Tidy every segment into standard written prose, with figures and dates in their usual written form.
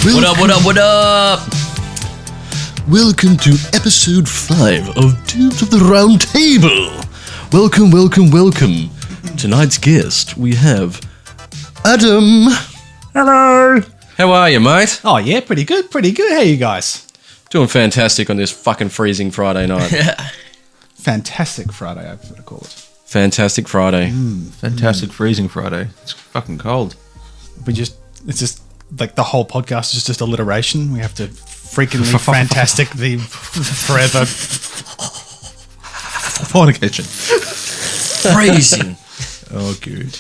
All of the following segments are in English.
What up, what up, what up? Welcome to episode 5 of Dudes of the Round Table. Welcome, welcome, welcome. Tonight's guest, we have Adam. Hello. How are you, mate? Oh, yeah, pretty good, pretty good. How you guys? Doing fantastic on this fucking freezing Friday night. Fantastic Friday, I prefer to call it. Fantastic Friday. Fantastic freezing Friday. It's fucking cold. It's just like the whole podcast is just alliteration. We have to freakingly fantastic the forever. Fornication. Freezing. Oh, good.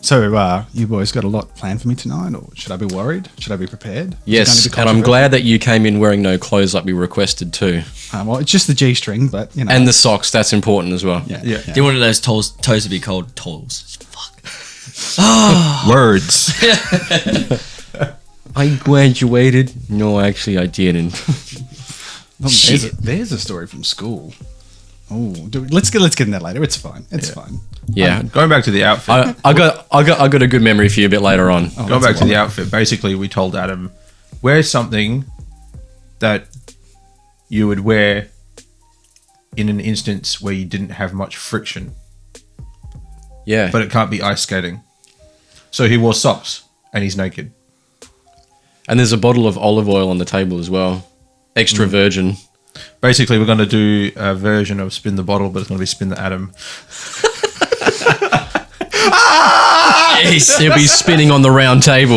So, you boys got a lot planned for me tonight, or should I be worried? Should I be prepared? Is it Yes, going to be and I'm controversial? glad that you came in wearing no clothes like we requested too. Well, it's just the G-string, but, you know. And the socks, that's important as well. Yeah. Yeah. Do you want those toes to be called toes? Fuck. Words. I graduated. No, actually, I didn't. There's a story from school. Oh, let's get into that later. It's fine. It's fine. Yeah. Going back to the outfit. I got a good memory for you a bit later on. Oh, Going that's back to a the lot. outfit. Basically, we told Adam, wear something that you would wear in an instance where you didn't have much friction, Yeah. but it can't be ice skating. So he wore socks and he's naked. And there's a bottle of olive oil on the table as well. Extra virgin. Basically, we're going to do a version of Spin the Bottle, but it's going to be Spin the Adam. He'll be spinning on the round table.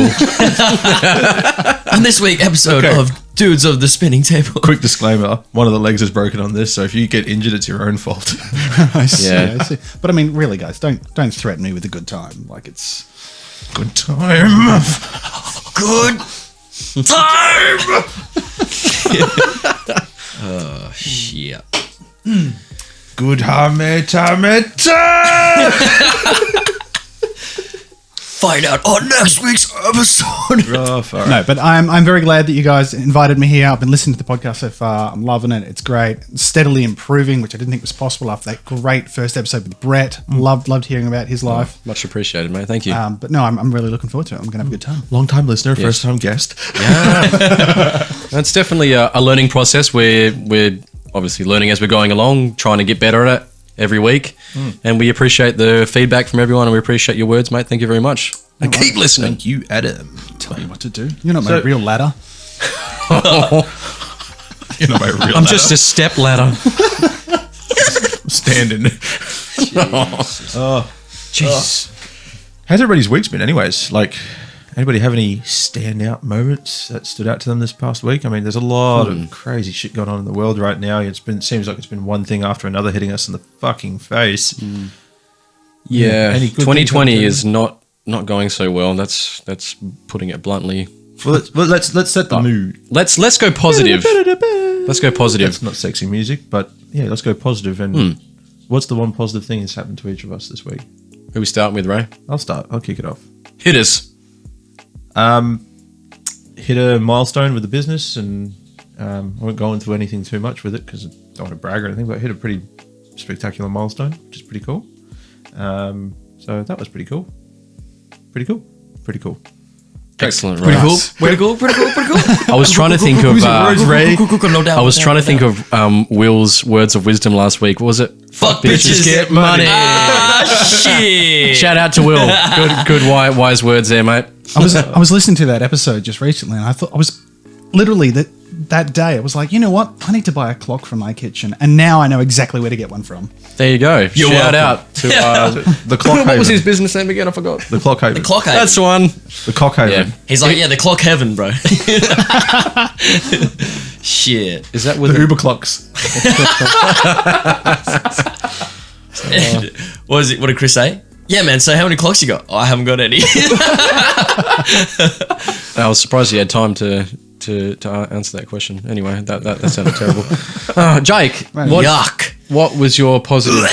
On this week's episode Okay. of Dudes of the Spinning Table. Quick disclaimer, one of the legs is broken on this, so if you get injured, it's your own fault. I see, Yeah. I see. But I mean, really, guys, don't threaten me with a good time. Like it's. Good time. Good time! Oh, shit. Good hammer. Find out on next week's episode. Rough, all right. No, but I'm very glad that you guys invited me here. I've been listening to the podcast so far. I'm loving it. It's great. Steadily improving, which I didn't think was possible after that great first episode with Brett. Loved hearing about his life. Much appreciated, mate. Thank you. But no, I'm really looking forward to it. I'm going to have a good time. Long time listener, first time guest. It's definitely a learning process. We're obviously learning as we're going along, trying to get better at it every week. And we appreciate the feedback from everyone, and we appreciate your words, mate. Thank you very much. And keep listening. Thank you, Adam. Tell you what to do. You're not my So- real ladder. You know my real I'm just a step ladder. standing. Jeez. How's everybody's week's been anyways? Like, anybody have any standout moments that stood out to them this past week? I mean, there's a lot of crazy shit going on in the world right now. Seems like it's been one thing after another hitting us in the fucking face. Yeah. Any good 2020 things is not going so well. That's putting it bluntly. Well, let's set the mood. Let's go positive. Let's go positive. It's not sexy music, but yeah, let's go positive. And what's the one positive thing that's happened to each of us this week? Who we starting with, Ray? I'll start. I'll kick it off. Hit us. Hit a milestone with the business, and I won't go into anything too much with it because I don't want to brag or anything, but I hit a pretty spectacular milestone, which is pretty cool. So that was pretty cool. Pretty cool. Excellent, Pretty Ray. cool. Pretty cool. I was trying to think of. Ray? No doubt. I was trying to think of Will's words of wisdom last week. What was it? Fuck bitches, get money. Shit. Shout out to Will. Good wise words there, mate. I was listening to that episode just recently, and I thought I was literally that day. I was like, you know what? I need to buy a clock for my kitchen, and now I know exactly where to get one from. There you go. You're Shout welcome. out to The Clock what was Haven. his business name again? I forgot. The Clock Haven. Clock Haven. That's the one. The Cock Haven. Yeah. He's like, yeah, the clock heaven, bro. Shit. Is that with The Uber clocks. What is it? What did Chris say? Yeah, man. So how many clocks you got? Oh, I haven't got any. I was surprised he had time to answer that question. Anyway, that sounded terrible. Jake, Yuck. what was your positive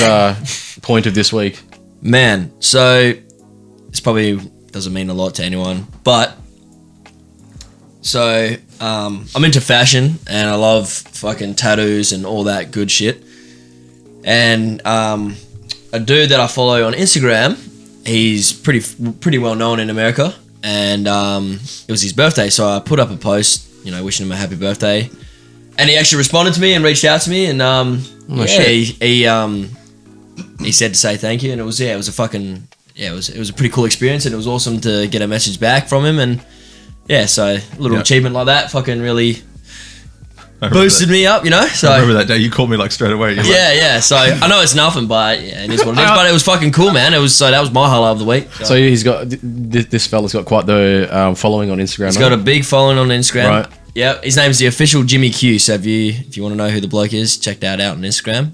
point of this week? Man, so this probably doesn't mean a lot to anyone, but so I'm into fashion and I love fucking tattoos and all that good shit. And a dude that I follow on Instagram, he's pretty well known in America, and it was his birthday. So I put up a post, wishing him a happy birthday, and he actually responded to me and reached out to me, and he said to say thank you, and it was a it was a pretty cool experience, and it was awesome to get a message back from him, and so a little achievement like that fucking really boosted me up, So I remember that day you called me like straight away. So I know it's nothing, but it is what it is. But it was fucking cool, man. That was my highlight of the week. So he's got this fella's got quite the following on Instagram. He's got a big following on Instagram. Right. Yeah, his name's the official Jimmy Q. So if you want to know who the bloke is, check that out on Instagram.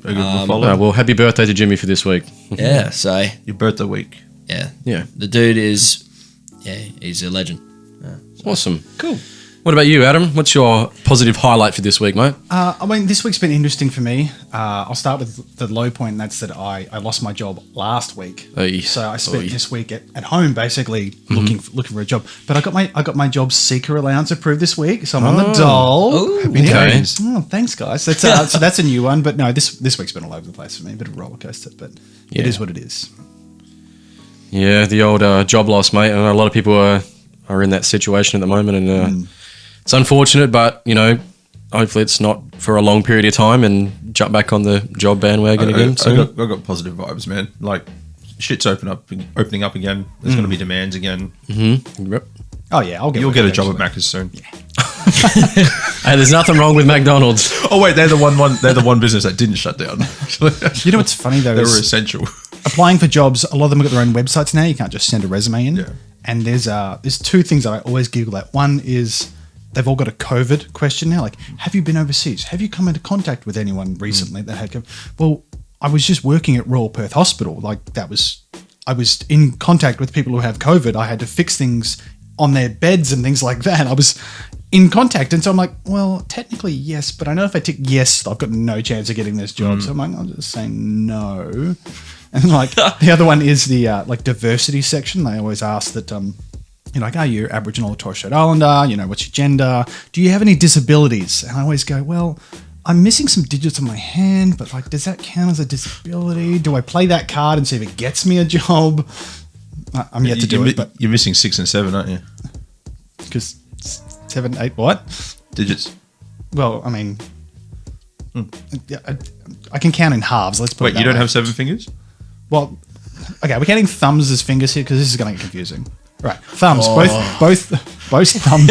Well, happy birthday to Jimmy for this week. Yeah, so your birthday week. Yeah. The dude is, he's a legend. Awesome. Cool. What about you, Adam? What's your positive highlight for this week, mate? This week's been interesting for me. I'll start with the low point, and that's that I lost my job last week. So I spent this week at home basically looking for a job. But I got my job seeker allowance approved this week, so I'm on the dole. Oh, happy days. Oh, thanks, guys. That's so that's a new one. But no, this week's been all over the place for me. A bit of a roller coaster, but it is what it is. Yeah, the old job loss, mate. And a lot of people are in that situation at the moment, and it's unfortunate, but hopefully it's not for a long period of time, and jump back on the job bandwagon again. So I got positive vibes, man. Like shit's opening up again. There's going to be demands again. Mm-hmm. Yep. Oh yeah, you'll get a job at Macca's soon. Yeah. Hey, there's nothing wrong with McDonald's. Oh wait, they're the one business that didn't shut down. You know what's funny though? They were essential. Applying for jobs, a lot of them have got their own websites now. You can't just send a resume in. Yeah. And there's two things that I always Google at. One is they've all got a COVID question now. Like, have you been overseas? Have you come into contact with anyone recently that had COVID? Well, I was just working at Royal Perth Hospital. Like I was in contact with people who have COVID. I had to fix things on their beds and things like that. I was in contact. And so I'm like, well, technically yes, but I know if I tick yes, I've got no chance of getting this job. So I'm like, I'll just say no. And like the other one is the diversity section. They always ask that, are you Aboriginal or Torres Strait Islander? What's your gender? Do you have any disabilities? And I always go, well, I'm missing some digits on my hand, but does that count as a disability? Do I play that card and see if it gets me a job? I'm yet to do it, but you're missing 6 and 7, aren't you? Because 7, 8, what? Digits. Well, I mean, I can count in halves. Let's put it Wait, that you don't way. have 7 fingers? Well, okay, we're counting thumbs as fingers here because this is going to get confusing. Right, thumbs, both thumbs.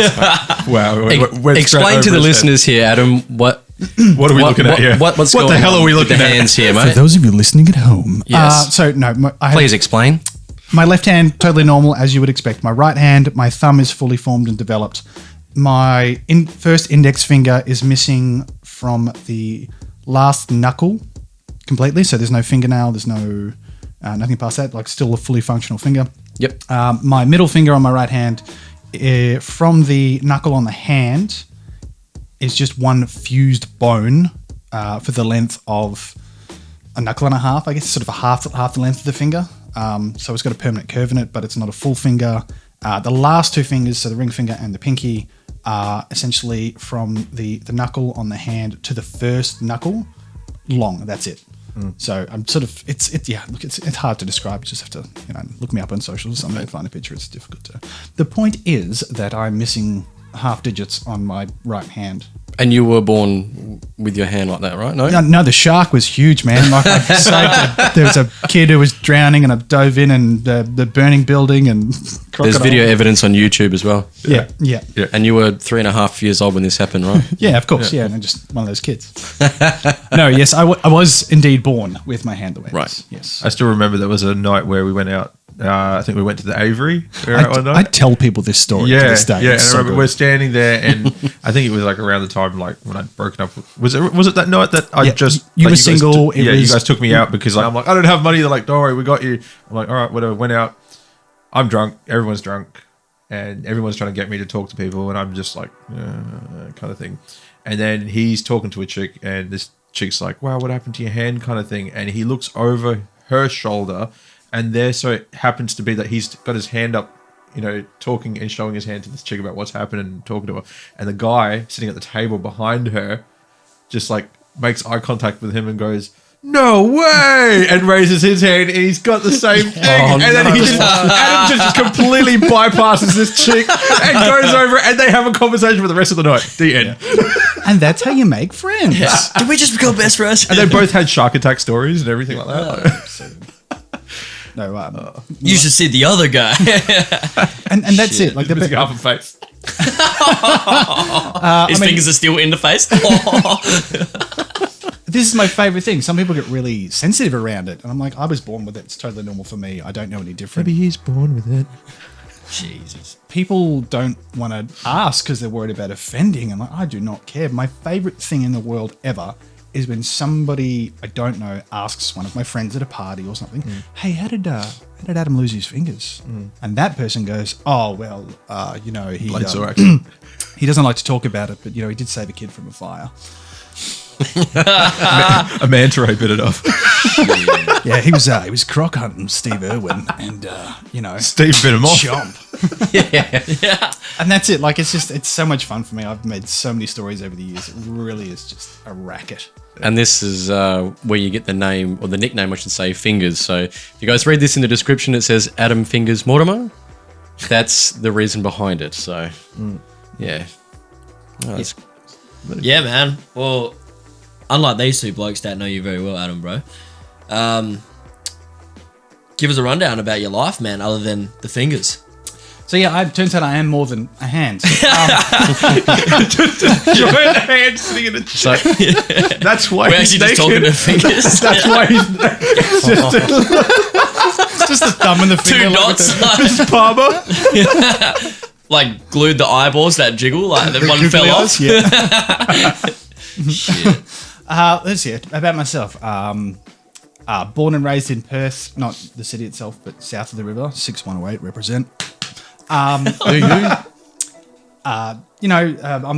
Wow. Explain to the listeners here, Adam, what are we looking at here? What the hell are we looking at? The at? hands here, For mate. those of you listening at home. Yes. Please explain. My left hand, totally normal, as you would expect. My right hand, my thumb is fully formed and developed. My first index finger is missing from the last knuckle completely. So there's no fingernail, there's no nothing past that, still a fully functional finger. Yep. My middle finger on my right hand, from the knuckle on the hand, is just one fused bone for the length of a knuckle and a half. I guess sort of half the length of the finger. So it's got a permanent curve in it, but it's not a full finger. The last two fingers, so the ring finger and the pinky, are essentially from the knuckle on the hand to the first knuckle long. That's it. So I'm sort of it's hard to describe. You just have to look me up on socials or something and find a picture. It's difficult to. The point is that I'm missing half digits on my right hand. And you were born with your hand like that, right? No, the shark was huge, man. There was a kid who was drowning, and I dove in, and the burning building, and crocodile. There's video evidence on YouTube as well. Yeah. And you were 3.5 years old when this happened, right? Yeah, of course. Yeah, and just one of those kids. No, yes, I was indeed born with my hand the way. Right. Yes. I still remember there was a night where we went out. I think we went to the Avery. I tell people this story to this day. Yeah, It's and I so remember good. we're standing there, and I think it was around the time when I'd broken up. Was it that night that I just you were guys single. you guys took me out because I'm like, I don't have money. They're like, don't worry, we got you. I'm like, all right, whatever. Went out. I'm drunk. Everyone's drunk, and everyone's trying to get me to talk to people, and I'm just like, kind of thing. And then he's talking to a chick, and this chick's like, wow, what happened to your hand, kind of thing. And he looks over her shoulder. And there, so it happens to be that he's got his hand up, talking and showing his hand to this chick about what's happened and talking to her. And the guy sitting at the table behind her just makes eye contact with him and goes, no way, and raises his hand, and he's got the same thing. And then Adam just completely bypasses this chick and goes over, and they have a conversation for the rest of the night. The end. And that's how you make friends. Did we just become best friends? And they both had shark attack stories and everything like that. No, You should see the other guy. and that's it. Like He's missing half a face. His fingers are still in the face. This is my favorite thing. Some people get really sensitive around it, and I'm like, I was born with it. It's totally normal for me. I don't know any different. Maybe he's born with it. Jesus. People don't want to ask because they're worried about offending. And like, I do not care. My favorite thing in the world ever is when somebody I don't know asks one of my friends at a party or something, "Hey, how did Adam lose his fingers?" And that person goes, "Oh well, he he doesn't like to talk about it, but he did save a kid from a fire." A manta ray bit it off. Yeah, he was croc hunting Steve Irwin, and Steve bit him off. Chomp. Yeah. And that's it. Like it's so much fun for me. I've made so many stories over the years. It really is just a racket. And this is where you get the name, or the nickname, I should say, Fingaz. So if you guys read this in the description, it says Adam Fingaz Mortimer. That's the reason behind it. So, yeah. Oh, that's Yeah, man. Well, unlike these two blokes that know you very well, Adam, bro, give us a rundown about your life, man, other than the fingers. So yeah, it turns out I am more than a hand. Giant hand sitting in a chair. That's why We're he's actually just talking naked. to fingers. That's why he's Just the thumb and the finger. Two dots. just Palmer. Like glued the eyeballs that jiggle, like the one fell off. Yeah. Shit. Let's see about myself. Born and raised in Perth, not the city itself, but south of the river. 6108 represent. I'm the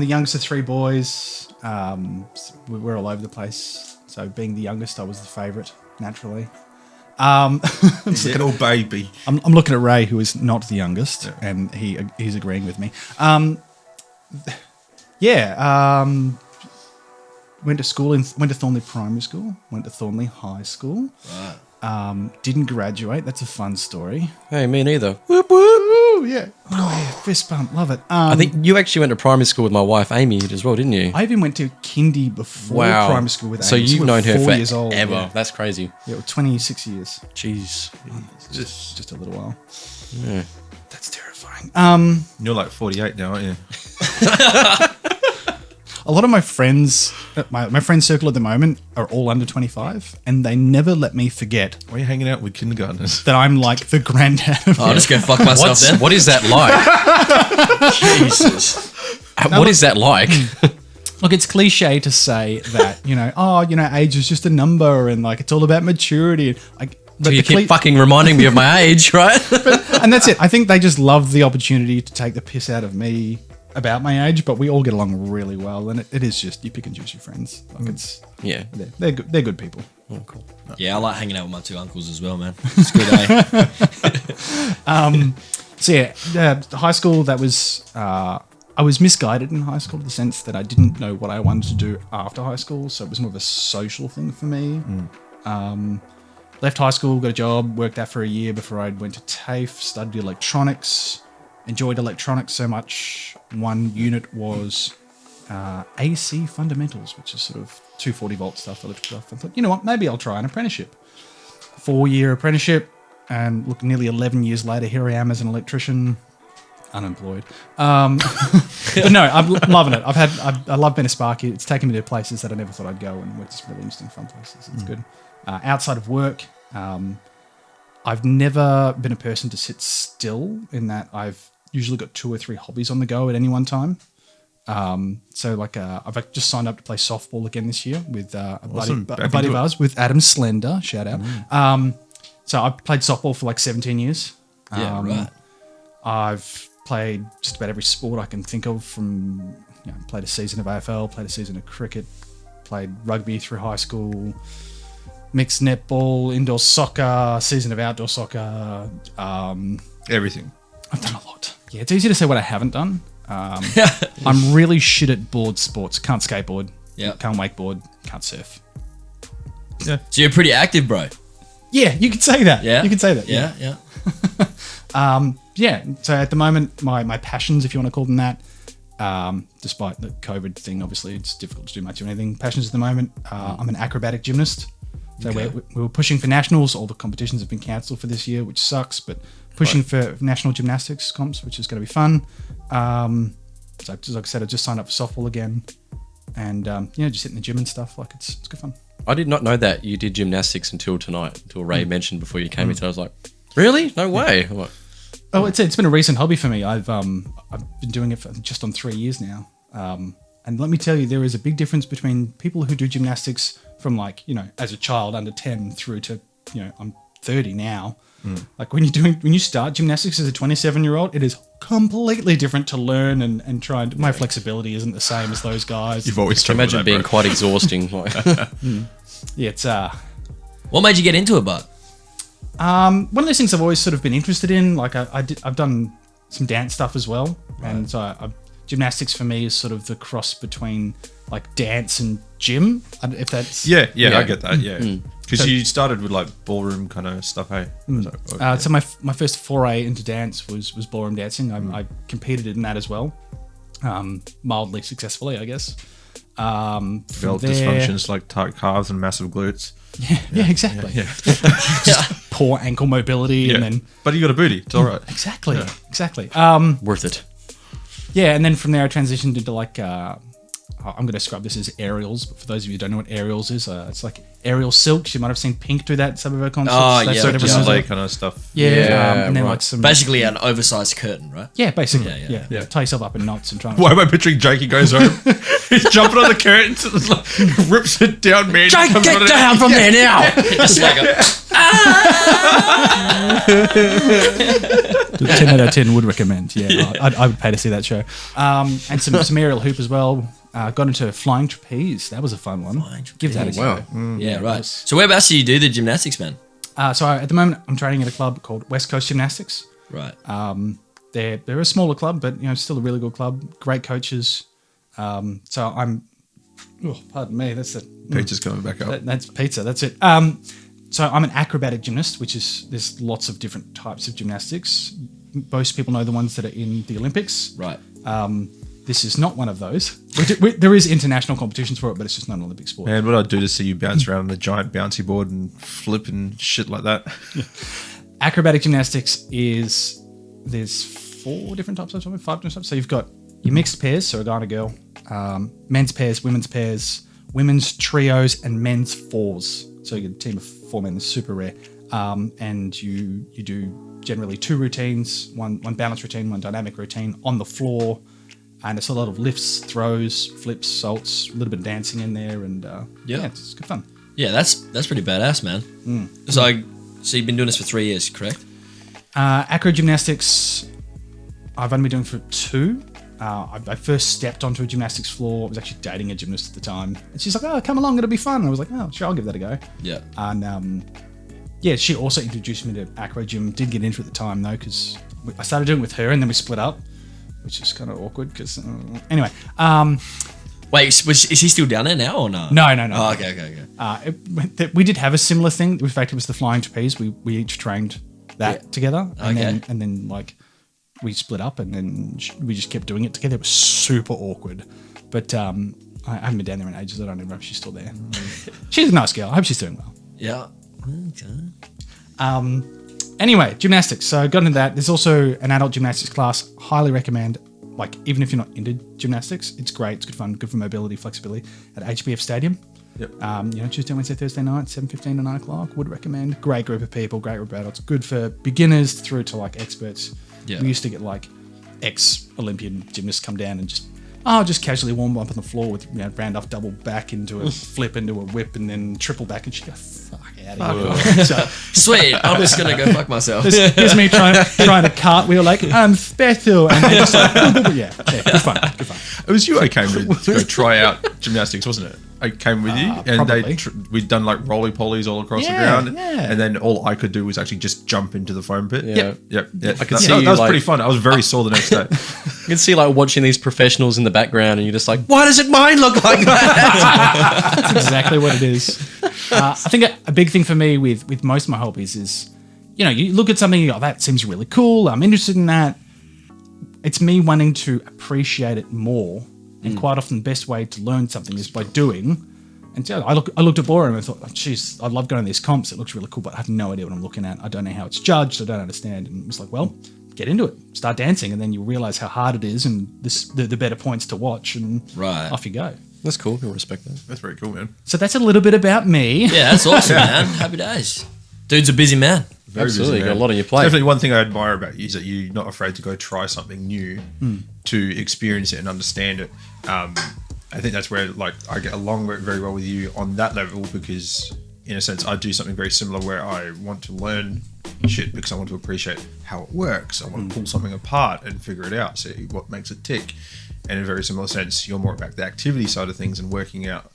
youngest of three boys. We're all over the place. So being the youngest, I was the favourite, naturally. Little baby. I'm looking at Ray, who is not the youngest, and he's agreeing with me. Went to Thornley Primary School, went to Thornley High School. Right. Didn't graduate. That's a fun story. hey, me neither. Whoop whoop. Ooh, yeah. Oh yeah, fist bump. Love it. I think you actually went to primary school with my wife, Amy, as well, didn't you? I even went to kindy before primary school with Amy. So you've we're known her 4 for years old. ever. Yeah. That's crazy. Yeah, 26 years. Jeez. Just a little while. Yeah. That's terrifying. You're like 48 now, aren't you? A lot of my friends, my friend circle at the moment are all under 25, and they never let me forget Why are you hanging out with kindergartners? that I'm like the granddad of I'll just go fuck myself then. What is that like? Jesus. What is that like? Look, it's cliche to say that, age is just a number and like it's all about maturity. But You keep fucking reminding me of my age, right? and that's it. I think they just love the opportunity to take the piss out of me about my age, but we all get along really well. And it is just, you pick and choose your friends. Like Yeah. they're good people. Oh, cool. Yeah, I like hanging out with my two uncles as well, man. It's good, eh? So yeah, high school, that was, I was misguided in high school in the sense that I didn't know what I wanted to do after high school. So it was more of a social thing for me. Left high school, got a job, worked that for a year before I went to TAFE, studied electronics, enjoyed electronics so much. One unit was AC fundamentals, which is sort of 240 volt stuff, electrical stuff. I thought, you know what, maybe I'll try an apprenticeship. 4-year apprenticeship, and look, nearly 11 years later, here I am as an electrician, unemployed. But no, I'm loving it. I love being a sparky. It's taken me to places that I never thought I'd go, and worked some really interesting, fun places. It's good. Outside of work, I've never been a person to sit still, in that I've usually got 2 or 3 hobbies on the go at any one time. So I've just signed up to play softball again this year with a buddy of ours, with Adam Slender, shout out. So I've played softball for like 17 years. Yeah, right. I've played just about every sport I can think of, from, played a season of AFL, played a season of cricket, played rugby through high school, mixed netball, indoor soccer, season of outdoor soccer. Everything. I've done a lot. Yeah, it's easy to say what I haven't done. I'm really shit at board sports. Can't skateboard. Yeah. Can't wakeboard. Can't surf. Yeah. So you're pretty active, bro. Yeah, you could say that. Yeah. You could say that. Yeah, yeah. Yeah. So at the moment, my passions, if you want to call them that, despite the COVID thing, obviously it's difficult to do much of anything. Passions at the moment, I'm an acrobatic gymnast. So we were pushing for nationals. All the competitions have been cancelled for this year, which sucks, but pushing for national gymnastics comps, which is going to be fun. So like I said, I just signed up for softball again, and just hitting the gym and stuff. Like it's good fun. I did not know that you did gymnastics until tonight, until Ray mentioned before you came in. So I was like, really? No way. I'm like, Oh, it's been a recent hobby for me. I've been doing it for just on 3 years now. And let me tell you, there is a big difference between people who do gymnastics from as a child under 10 through to, I'm 30 now. Like when you start gymnastics as a 27-year-old, it is completely different to learn and try and my flexibility isn't the same as those guys. You've always struggled imagine with that, being bro. quite exhausting. Like, Yeah, it's What made you get into it, bud? one of those things I've always sort of been interested in. Like I've done some dance stuff as well, and so gymnastics for me is sort of the cross between like dance and gym. If that's Yeah, Yeah. I get that. Yeah, because you started with like ballroom kind of stuff, hey? So my first foray into dance was ballroom dancing. I competed in that as well, mildly successfully, I guess. Developed there- dysfunctions like tight calves and massive glutes. Yeah, exactly. Just poor ankle mobility, and then but you got a booty. It's all right. exactly. worth it. Yeah, and then from there I transitioned into like I'm going to describe this as aerials, but for those of you who don't know what aerials is, it's like aerial silks. You might have seen Pink do that at some of her concerts. Oh, That's yeah, sort of just another- Display kind of stuff. yeah, and then right. like some Basically, an oversized curtain, right? yeah, basically Yeah. yeah. Tie yourself up in knots and try. Why am I picturing Jakey goes home? He's jumping on the curtains and like, rips it down, man. Jake, comes get running down out. from there now. Just like a, 10 out of 10 would recommend. Yeah, I would pay to see that show. And some aerial hoop as well. Got into flying trapeze. That was a fun one. Give that a go. Wow. yeah, right. So whereabouts do you do the gymnastics, man? At the moment, I'm training at a club called West Coast Gymnastics. Right. They're a smaller club, but still a really good club. Great coaches. So I'm. Oh, pardon me. That's it. Peach coming back up. That's pizza. That's it. So I'm an acrobatic gymnast, which is there's lots of different types of gymnastics. Most people know the ones that are in the Olympics. Right. This is not one of those. There is international competitions for it, but it's just not an Olympic sport. Man, what I'd do to see you bounce around on the giant bouncy board and flip and shit like that. Acrobatic gymnastics there's 4 different types of something, 5 different types. So you've got your mixed pairs, so a guy and a girl, men's pairs, women's trios, and men's fours. So you get a team of 4 men, super rare. And you do generally 2 routines, one balance routine, one dynamic routine on the floor. And it's a lot of lifts, throws, flips, salts, a little bit of dancing in there, and it's good fun. Yeah, that's pretty badass, man. So you've been doing this for 3 years, correct? Acro gymnastics, I've only been doing for 2. I first stepped onto a gymnastics floor. I was actually dating a gymnast at the time, and she's like, "Oh, come along, it'll be fun." And I was like, "Oh, sure, I'll give that a go." Yeah. And she also introduced me to acro gym. Didn't get into it at the time though, because I started doing it with her, and then we split up, which is kind of awkward. Because anyway, Wait, is he still down there now or no? no. Oh, okay. We did have a similar thing. In fact, it was the flying trapeze. We each trained that together, and then like we split up, and then we just kept doing it together. It was super awkward, but I haven't been down there in ages. I don't even know if she's still there. She's a nice girl. I hope she's doing well. Yeah. Okay. Anyway, gymnastics. So I got into that. There's also an adult gymnastics class. Highly recommend. Like, even if you're not into gymnastics, it's great. It's good fun. Good for mobility, flexibility. At HBF Stadium. Yep. Tuesday, Wednesday, Thursday night, 7:15 to 9 o'clock. Would recommend. Great group of people. Great group of adults. Good for beginners through to like experts. Yeah. We used to get like ex-Olympian gymnasts come down and just casually warm up on the floor with round off double back into a flip into a whip and then triple back, and she go fuck out of here. So Sweet. I'm just gonna go fuck myself. here's me trying to cartwheel like I'm special, and they're just like yeah, good fun. It was you I came with to go try out gymnastics, wasn't it? I came with you, and probably. we'd done like roly polies all across the Yeah, ground, yeah. and then all I could do was actually just jump into the foam pit. Yeah. Yep. I could that, see that you, was like- pretty fun. I was very sore the next day. You can see like watching these professionals in the background, and you're just like, why doesn't mine look like that? That's exactly what it is. I think a big thing for me with most of my hobbies is, you look at something, you go, that seems really cool. I'm interested in that. It's me wanting to appreciate it more. And quite often the best way to learn something is by doing. And I looked at Bora and I thought, geez, I love going to these comps. It looks really cool, but I have no idea what I'm looking at. I don't know how it's judged. I don't understand. And it was like, well, get into it. Start dancing. And then you realize how hard it is and the better points to watch. And off you go. That's cool. I respect that. That's very cool, man. So that's a little bit about me. Yeah, that's awesome, man. Happy days. Dude's a busy man. Very Absolutely. busy, Got man. a lot on your plate. Definitely one thing I admire about you is that you're not afraid to go try something new to experience it and understand it. I think that's where I get along very well with you on that level because in a sense I do something very similar where I want to learn shit because I want to appreciate how it works. I want to pull something apart and figure it out, see what makes it tick. And in a very similar sense, you're more about the activity side of things and working out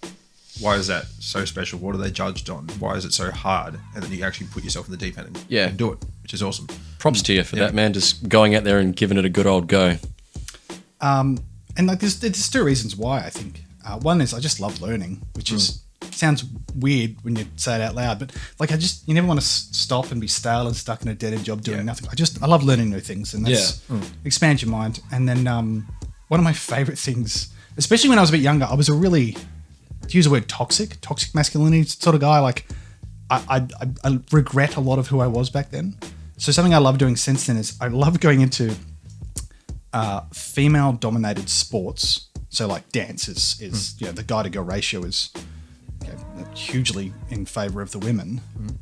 why is that so special? What are they judged on? Why is it so hard? And then you actually put yourself in the deep end and do it, which is awesome. Props to you for that, man. Just going out there and giving it a good old go. And there's two reasons why I think. One is I just love learning, which sounds weird when you say it out loud, but you never want to stop and be stale and stuck in a dead end job doing nothing. I love learning new things, and that's expands your mind. And then one of my favorite things, especially when I was a bit younger, I was a really, to use the word toxic masculinity sort of guy. I regret a lot of who I was back then. So something I love doing since then is I love going into female-dominated sports. So dance is the guy-to-girl ratio is hugely in favor of the women.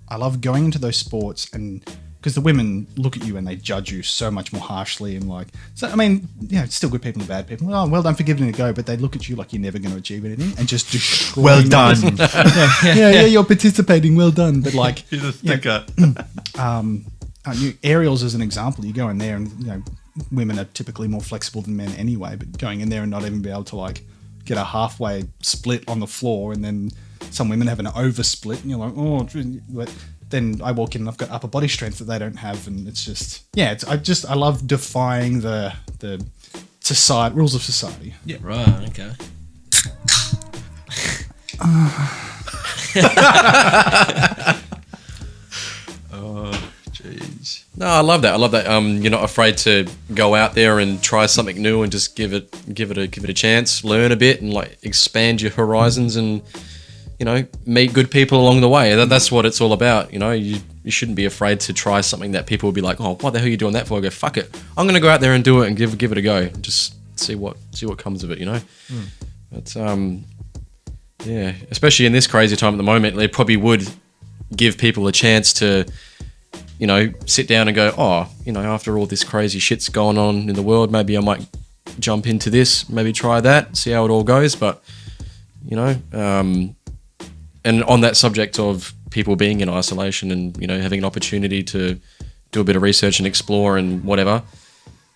I love going into those sports and because the women look at you and they judge you so much more harshly and it's still good people and bad people. Oh, well done for giving it a go, but they look at you like you're never going to achieve anything and just destroy. Well done. yeah, you're participating. Well done, but He's a sticker. Aerials as an example, you go in there and women are typically more flexible than men anyway, but going in there and not even be able to get a halfway split on the floor, and then some women have an over split, and you're like, oh, but then I walk in and I've got upper body strength that they don't have, and it's just I love defying the society rules of society. Yeah. Right. Okay. Jeez. No, I love that. You're not afraid to go out there and try something new and just give it a chance, learn a bit, and expand your horizons, and meet good people along the way. That's what it's all about. You shouldn't be afraid to try something that people will be like, oh, what the hell are you doing that for? I go, fuck it, I'm gonna go out there and do it and give it a go. Just see what comes of it. But especially in this crazy time at the moment, they probably would give people a chance to sit down and go, oh, after all this crazy shit's going on in the world, maybe I might jump into this, maybe try that, see how it all goes. But, and on that subject of people being in isolation and, having an opportunity to do a bit of research and explore and whatever,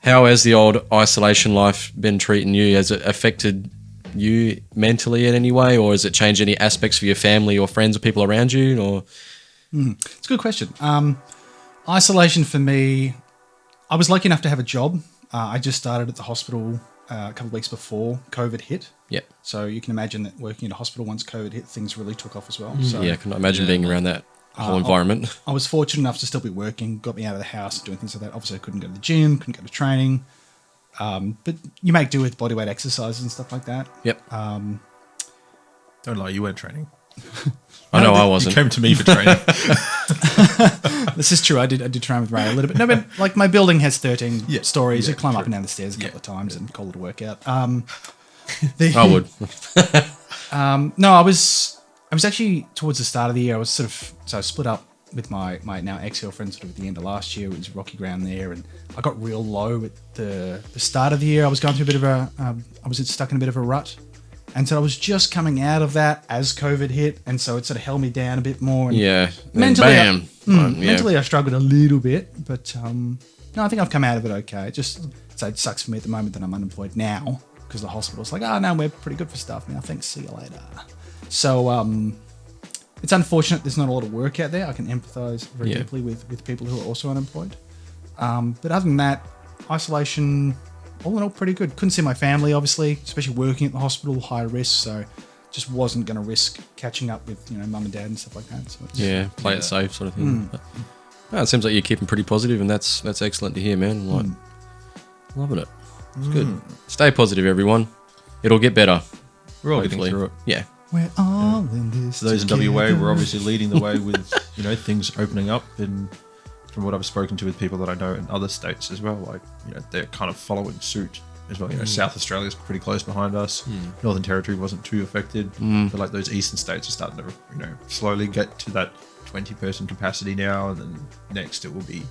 how has the old isolation life been treating you? Has it affected you mentally in any way, or has it changed any aspects for your family or friends or people around you? Or It's a good question. Isolation for me, I was lucky enough to have a job. I just started at the hospital a couple of weeks before COVID hit. Yeah. So you can imagine that working in a hospital once COVID hit, things really took off as well. So I can imagine being around that whole environment. I was fortunate enough to still be working, got me out of the house, doing things like that. Obviously, I couldn't go to the gym, couldn't go to training. But you make do with bodyweight exercises and stuff like that. Yep. Don't lie, you weren't training. I know I You wasn't. came to me for training. This is true. I did train with Ray a little bit. No, but my building has 13 stories. Yeah, you climb up true. and down the stairs a couple of times and call it a workout. I would. No, I was actually towards the start of the year. I was I split up with my now ex-girlfriend sort of at the end of last year. It was rocky ground there, and I got real low at the start of the year. I was going through a bit of I was stuck in a bit of a rut. And so I was just coming out of that as COVID hit, and so it sort of held me down a bit more. And mentally, bam. Mentally I struggled a little bit, but no, I think I've come out of it okay. It sucks for me at the moment that I'm unemployed now because the hospital's like, oh, no, we're pretty good for stuff now. Thanks, see you later. So it's unfortunate there's not a lot of work out there. I can empathise very deeply with people who are also unemployed. But other than that, isolation, all in all, pretty good. Couldn't see my family, obviously, especially working at the hospital, high risk. So just wasn't going to risk catching up with mum and dad and stuff like that. So play it safe sort of thing. But, no, it seems like you're keeping pretty positive, and that's excellent to hear, man. Like, loving it. It's good. Stay positive, everyone. It'll get better. We're all hopefully. getting through it. Yeah. We're all in this. So those in WA, we're obviously leading the way with things opening up, and from what I've spoken to with people that I know in other states as well, like they're kind of following suit as well. South Australia's pretty close behind us. Northern Territory wasn't too affected, but like those eastern states are starting to slowly get to that 20-person capacity now, and then next it will be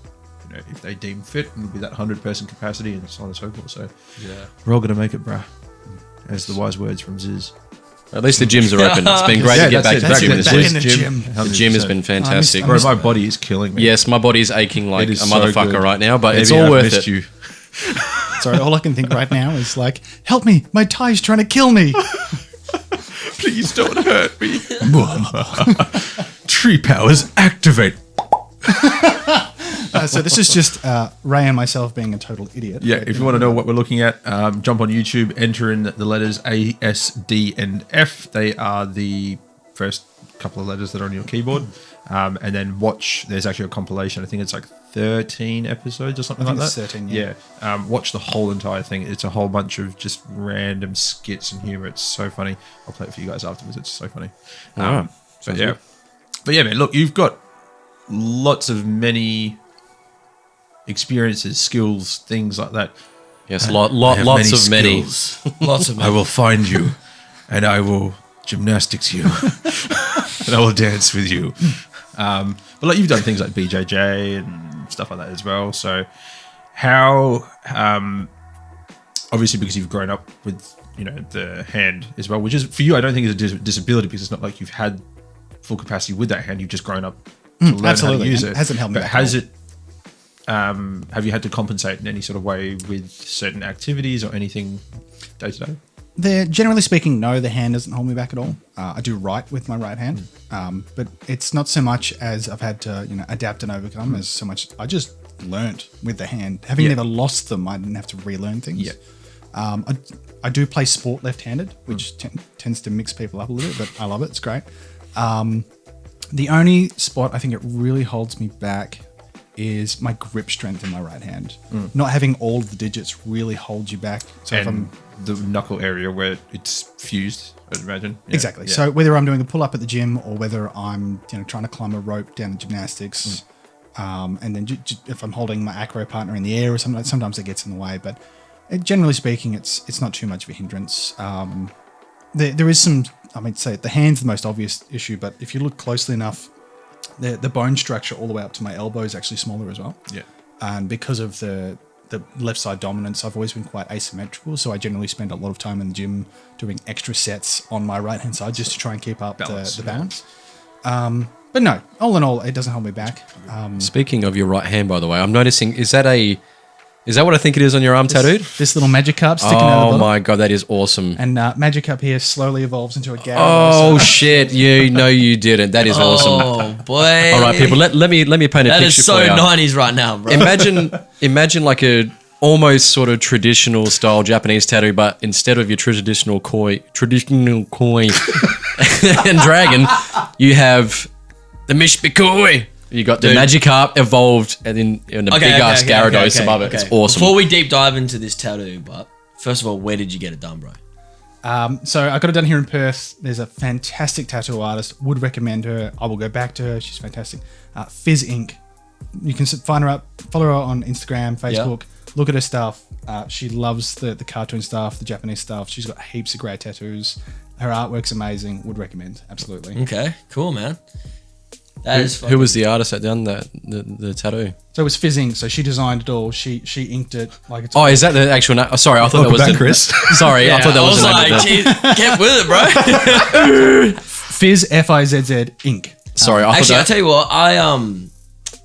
if they deem fit, it'll be that 100-person capacity, and so on and so forth. So we're all gonna make it, bruh. As the wise words from Ziz. At least the gyms are open. It's been great to get back to the gym this back week. in the gym. The gym has been fantastic. Bro, my body is killing me. Yes, my body's aching like a is so motherfucker good. right now, but it's Maybe all I've worth missed it. you. Sorry, all I can think right now is like, help me, my tie's trying to kill me. Please don't hurt me. Tree powers activate. So this is just Ray and myself being a total idiot. Yeah, if you want to know what we're looking at, jump on YouTube, enter in the letters A, S, D, and F. They are the first couple of letters that are on your keyboard. And then watch, there's actually a compilation. I think it's like 13 episodes or something I think like it's that. 13, yeah. Watch the whole entire thing. It's a whole bunch of just random skits and humor. It's so funny. I'll play it for you guys afterwards. It's so funny. Alright. But yeah. But yeah, man, look, you've got lots of many experiences, skills, things like that. Yes, lots of many. Lots of I will find you, and I will gymnastics you, and I will dance with you. But like you've done things like BJJ and stuff like that as well. So how, obviously because you've grown up with the hand as well, which is for you, I don't think is a disability because it's not like you've had full capacity with that hand. You've just grown up to learn absolutely. how to use It it. hasn't helped me But back has at it? Have you had to compensate in any sort of way with certain activities or anything day to day? Generally speaking, no, the hand doesn't hold me back at all. I do write with my right hand, but it's not so much as I've had to adapt and overcome as so much I just learnt with the hand. Having never lost them, I didn't have to relearn things. Yeah. I do play sport left-handed, which tends to mix people up a little bit, but I love it. It's great. The only spot I think it really holds me back is my grip strength in my right hand. Not having all of the digits really holds you back. So if I'm the knuckle area where it's fused, I'd imagine. Yeah. exactly. Yeah. So whether I'm doing a pull-up at the gym or whether I'm trying to climb a rope down in gymnastics, and then if I'm holding my acro partner in the air or something, sometimes it gets in the way. But generally speaking, it's not too much of a hindrance. There is some. I mean, say the hand's the most obvious issue, but if you look closely enough, the bone structure all the way up to my elbow is actually smaller as well. Yeah. And because of the left side dominance, I've always been quite asymmetrical. So I generally spend a lot of time in the gym doing extra sets on my right hand side just to try and keep up Balance, the balance. But no, all in all, it doesn't hold me back. Speaking of your right hand, by the way, I'm noticing, is that what I think it is on your arm tattooed? This little magic cup sticking out of the Oh bottom. my God, that is awesome. And magic cup here slowly evolves into a Gyarados. Oh shit, you didn't. That is awesome. Oh boy! All right, people, let me paint a That picture is so for you. 90s right now, bro. Imagine like a almost sort of traditional style Japanese tattoo, but instead of your traditional koi and dragon, you have the Mishpikoi. You got the Magikarp evolved and then the big ass Gyarados above it. It's awesome. Before we deep dive into this tattoo, but first of all, where did you get it done, bro? So I got it done here in Perth. There's a fantastic tattoo artist. Would recommend her. I will go back to her. She's fantastic. Fizz Inc. You can find her up, follow her on Instagram, Facebook. Look at her stuff. She loves the cartoon stuff, the Japanese stuff. She's got heaps of great tattoos. Her artwork's amazing. Would recommend. Absolutely. Okay, cool, man. That is Who was the artist that done the tattoo? So it was Fizz Inc. So she designed it all. She inked it like it's. Oh, is that the actual name? Oh, sorry, I thought that was back, the Chris. Sorry, I thought that I was was the name. like, of the- geez, get with it, bro. Fizz FIZZ Inc. Sorry, I thought Actually, I'll that. tell you what,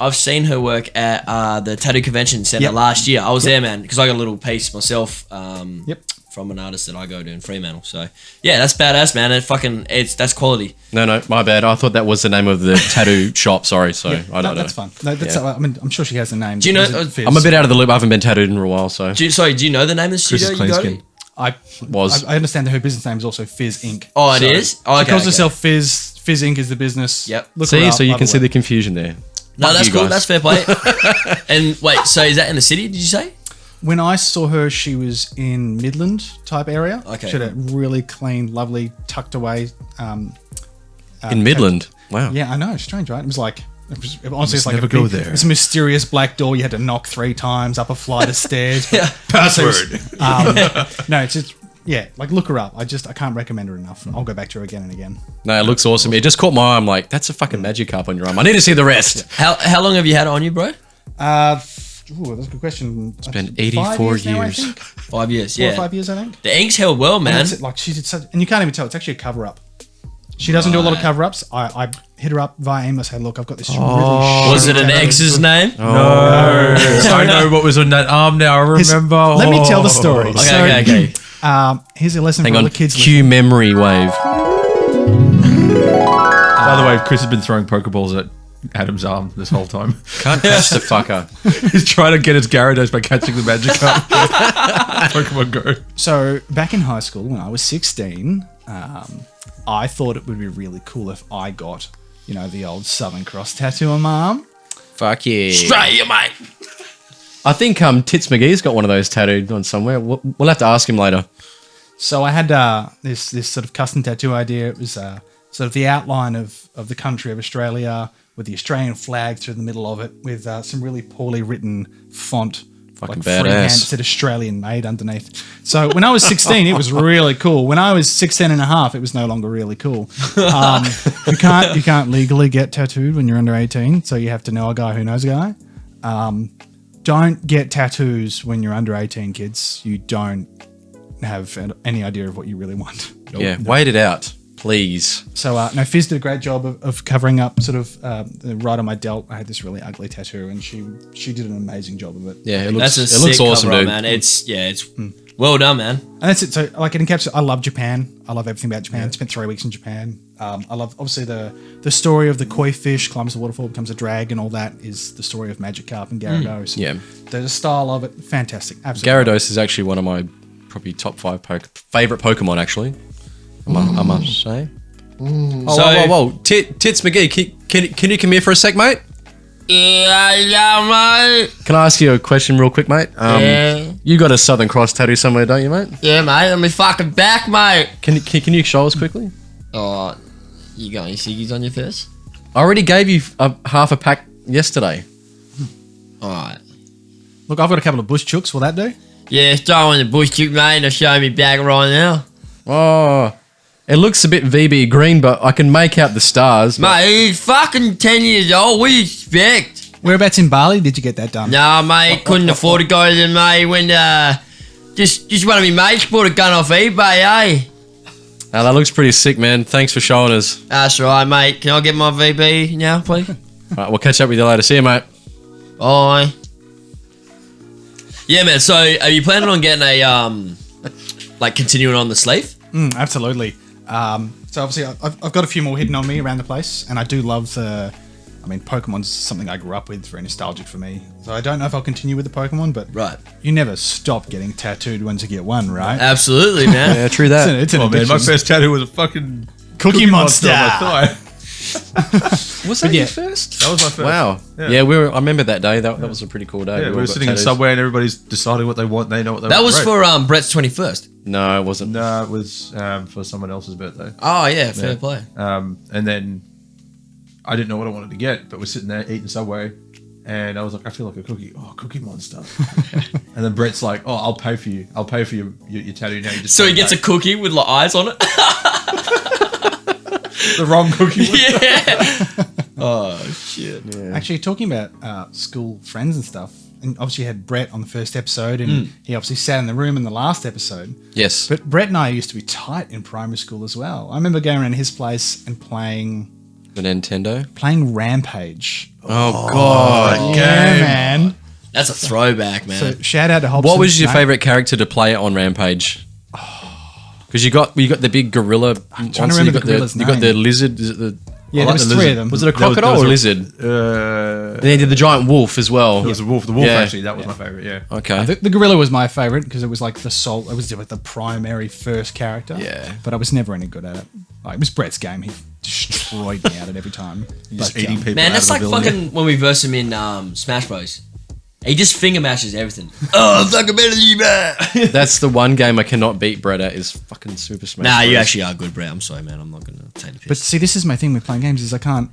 I've seen her work at the Tattoo Convention Center Yep. last year. I was there, man, because I got a little piece myself Yep. from an artist that I go to in Fremantle. So yeah, that's badass, man. That's quality. No, my bad. I thought that was the name of the tattoo shop. Sorry, so I don't know. That's fine. No, that's. Yeah. I mean, I'm sure she has the name. Do you know- Fizz. I'm a bit out of the loop. I haven't been tattooed in a while, so Do you know the name of the studio Chris's you Clean go Skin. to? I understand that her business name is also Fizz Inc. Oh, it is? Oh, okay, She calls okay. herself Fizz. Fizz Inc. is the business. Yep. Look her See, up, so you love can her see the work. confusion there. No, that's you cool. guys. That's fair play. And wait, so is that in the city, did you say? When I saw her, she was in Midland type area. Okay. She had a really clean, lovely, tucked away. In Midland. Wow. Yeah, I know. Strange, right? It was like, honestly, it's like never a go big, there. It's a mysterious black door. You had to knock 3 times up a flight of stairs. Yeah. Password. No, it's just, yeah, like look her up. I can't recommend her enough. I'll go back to her again and again. No, it looks awesome. It just caught my eye. I'm like, that's a fucking magic carp on your arm. I need to see the rest. How long have you had it on you, bro? That's a good question. It's been 84 years. 5 years, 4 yeah. or 5 years, I think. The ink's held well, And man. it's like she did such, and you can't even tell. It's actually a cover up. She doesn't do a lot of cover ups. I hit her up via email. Say, look, I've got this really. Was it an ex's name? No. I know what was on that arm now. I remember. Let me tell the story. Okay. Here's a lesson Hang for all on. the kids. Cue memory wave. By the way, Chris has been throwing Pokeballs at Adam's arm this whole time. Can't catch the fucker. He's trying to get his Gyarados by catching the Magikarp. Pokemon Go. So back in high school when I was 16, I thought it would be really cool if I got, the old Southern Cross tattoo on my arm. Fuck yeah. Straight, mate. I think Tits McGee's got one of those tattooed on somewhere. We'll have to ask him later. So I had this sort of custom tattoo idea. It was sort of the outline of the country of Australia with the Australian flag through the middle of it with some really poorly written font. Fucking freehand. badass. It said Australian made underneath. So when I was 16, it was really cool. When I was 16 and a half, it was no longer really cool. You can't legally get tattooed when you're under 18, so you have to know a guy who knows a guy. Don't get tattoos when you're under 18, kids. You don't have any idea of what you really want. Yeah, wait it out, please. So no, Fizz did a great job of covering up sort of right on my delt. I had this really ugly tattoo, and she did an amazing job of it. Yeah, it That's looks a it looks sick awesome, cover, dude. man. It's well done, man. And that's it. So like it encapsulates. I love Japan. I love everything about Japan. Spent 3 weeks in Japan. I love obviously the story of the koi fish climbs the waterfall, becomes a drag, and all that is the story of Magikarp and Gyarados. Yeah. The style of it, fantastic. Absolutely. Gyarados is actually one of my probably top 5 favorite Pokemon, actually. I must say. Oh, So- whoa. Tits McGee, can you come here for a sec, mate? Yeah, mate. Can I ask you a question real quick, mate? Yeah. You got a Southern Cross tattoo somewhere, don't you, mate? Yeah, mate. On my fucking back, mate. Can you show us quickly? Oh, you got any ciggies on your first? I already gave you half a pack yesterday. All right. Look, I've got a couple of bush chooks. Will that do? Yeah, throw on the bush chick, mate, and I'll show me back right now. Oh, it looks a bit VB green, but I can make out the stars. but- Mate, he's fucking 10 years old. What do you expect? Whereabouts in Bali did you get that done? Nah, mate, couldn't afford to go there, mate. When, just one of me mates bought a gun off eBay, eh? Oh, that looks pretty sick, man. Thanks for showing us. That's right, mate. Can I get my VB now, please? All right, we'll catch up with you later. See you, mate. Bye. Yeah, man. So, are you planning on getting a, continuing on the sleeve? Absolutely. So obviously I've got a few more hidden on me around the place, and I do love Pokemon's something I grew up with, very nostalgic for me. So I don't know if I'll continue with the Pokemon, but Right. you never stop getting tattooed once you get one, right? Absolutely, man. Yeah, true that. It's an Oh man, my addiction. first tattoo was a fucking Cookie Monster. on my thigh. Was But that yeah. your first? That was my first. Wow. Yeah. Yeah, I remember that day. That was a pretty cool day. Yeah, we all were got sitting in tattoos. Subway and everybody's deciding what they want. They know what they That want. was Right. for Brett's 21st. No, it wasn't. No, it was for someone else's birthday. Oh, yeah, fair play. And then I didn't know what I wanted to get, but we're sitting there eating Subway, and I was like, I feel like a cookie. Oh, Cookie Monster. And then Brett's like, oh, I'll pay for you. I'll pay for your tattoo now. You just So he pay gets a back." cookie with like eyes on it. the wrong cookie. Yeah. Oh shit. Actually, talking about school friends and stuff, and obviously you had Brett on the first episode, and he obviously sat in the room in the last episode. Yes. But Brett and I used to be tight in primary school as well. I remember going around his place and playing The Nintendo. Rampage. Oh, God. Yeah, man. That's a throwback, man. So shout out to Hobson. What was your mate. favorite character to play on Rampage? Because you got the big gorilla. trying to remember the gorilla's You got the name. lizard. Is it the Yeah, I there like was the three lizard. of them. Was it a There was- crocodile there or was lizard? Uh, They did the giant wolf as well. it was the wolf. The wolf Yeah. actually, that was my favorite. Yeah. Okay. The gorilla was my favorite because it was like the soul. It was like the primary first character. Yeah. But I was never any good at it. Like, it was Brett's game. He destroyed me at it every time. Just But, eating people. Man, out that's of like a building. fucking when we verse him in Smash Bros. He just finger mashes everything. Oh, I'm fucking better than you, man. That's the one game I cannot beat Brett at is fucking Super Smash Nah, you Bros. actually are good, Brett. I'm sorry, man. I'm not gonna take the piss. But see, this is my thing with playing games is I can't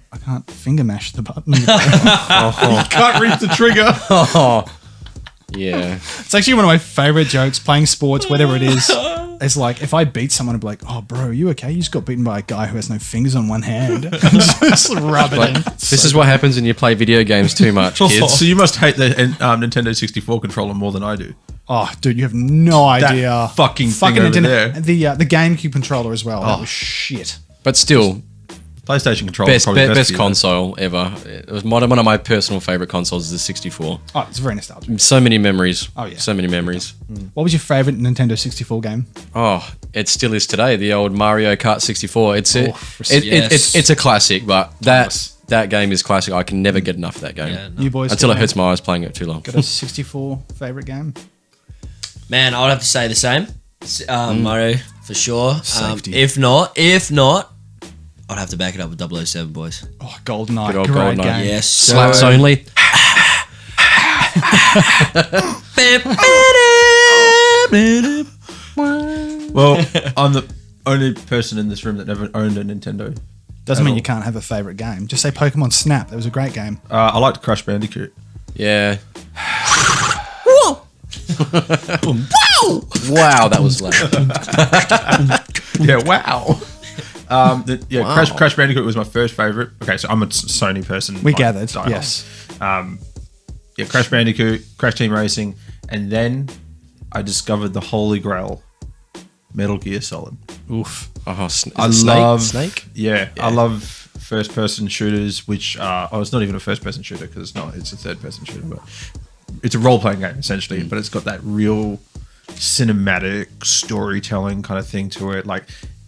finger mash the button. Can't reach the trigger. Oh. Yeah. It's actually one of my favorite jokes. Playing sports, whatever it is, it's like if I beat someone, I'd be like, "Oh, bro, are you okay? You just got beaten by a guy who has no fingers on one hand." Just rub it in. This is what happens when you play video games too much, kids. So you must hate the Nintendo 64 controller more than I do. Oh, dude, you have no idea. fucking thing over there. The GameCube controller as well. That was shit. But still, PlayStation controller best probably best for you. console ever. It was one of my personal favorite consoles is the 64. Oh, it's very nostalgic. So many memories. Oh, yeah. So many memories. What was your favorite Nintendo 64 game? Oh, it still is today. The old Mario Kart 64. It's yes. it's a classic, but that game is classic. I can never get enough of that game Yeah, no. You boys until it got hurts my eyes playing it too long. a 64 favorite game? Man, I would have to say the same. Mario, for sure. Safety. If not, I'd have to back it up with 007, boys. Oh, GoldenEye. Good old Great GoldenEye. game. Yes. Slaps only. Well, I'm the only person in this room that never owned a Nintendo. Doesn't At mean all. you can't have a favorite game. Just say Pokemon Snap. That was a great game. I liked Crash Bandicoot. Yeah. Wow, that was loud. Yeah, wow. Crash Bandicoot was my first favorite. Okay, so I'm a Sony person. We by gathered. style. Yes. Crash Bandicoot, Crash Team Racing, and then I discovered the Holy Grail, Metal Gear Solid. Oof. Oh, Snake. Yeah, I love first-person shooters, which it's not even a first-person shooter because it's not. It's a third-person shooter, but it's a role-playing game essentially. But it's got that real cinematic storytelling kind of thing to it. Like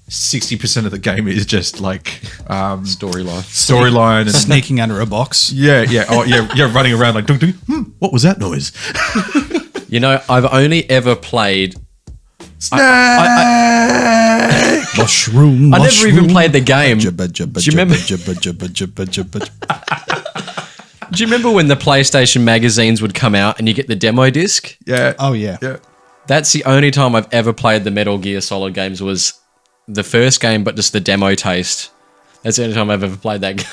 60% of the game is just like storyline and Sneaking under a box. yeah, running around like dunk, dunk. What was that noise? You know, I've only ever played. Mushroom. I never even played the game. Do you remember when the PlayStation magazines would come out and you get the demo disc? Yeah. Oh, yeah. Yeah. That's the only time I've ever played the Metal Gear Solid games was the first game, but just the demo taste. That's the only time I've ever played that game,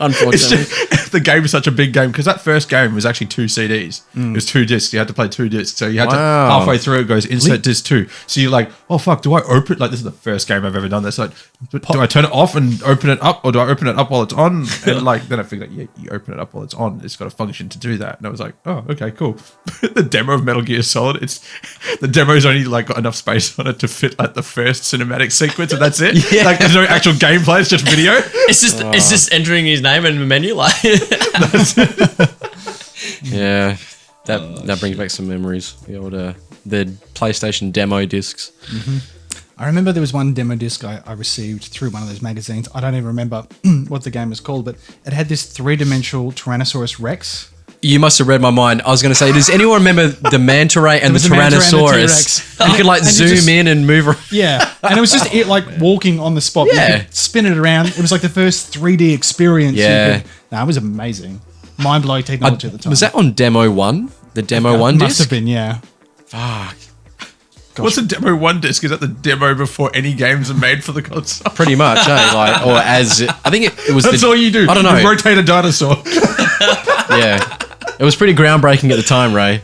unfortunately. The game is such a big game because that first game was actually 2 CDs. It was 2 discs. You had to play 2 discs. So you had to, Wow. halfway through it goes, insert disc 2. So you're like, oh fuck, do I open, like this is the first game I've ever done this. Like, do I turn it off and open it up or do I open it up while it's on? And like, then I figured, yeah, you open it up while it's on. It's got a function to do that. And I was like, oh, okay, cool. The demo of Metal Gear Solid, the demo's only like got enough space on it to fit like the first cinematic sequence and that's it. Yeah. Like there's no actual gameplay, it's just video. It's just entering his name in the menu, like. Yeah, that brings back some memories. The old the PlayStation demo discs. I remember there was one demo disc I received through one of those magazines. I don't even remember what the game was called, but it had this 3-dimensional Tyrannosaurus Rex. You must have read my mind. I was going to say, does anyone remember the manta ray and the was the manta ray and the Tyrannosaurus? T-Rex. You could like And you zoom just- in and move around. Yeah, and it was just it like walking on the spot. Yeah. You could spin it around. It was like the first 3D experience. Yeah. It was amazing. Mind-blowing technology at the time. Was that on Demo 1? The Demo 1 Must disc? have been, yeah. Fuck. What's a demo 1 disc? Is that the demo before any games are made for the console? Pretty much, Like, or as I think it was. That's all you do. I don't know. You rotate a dinosaur. Yeah, it was pretty groundbreaking at the time, Ray.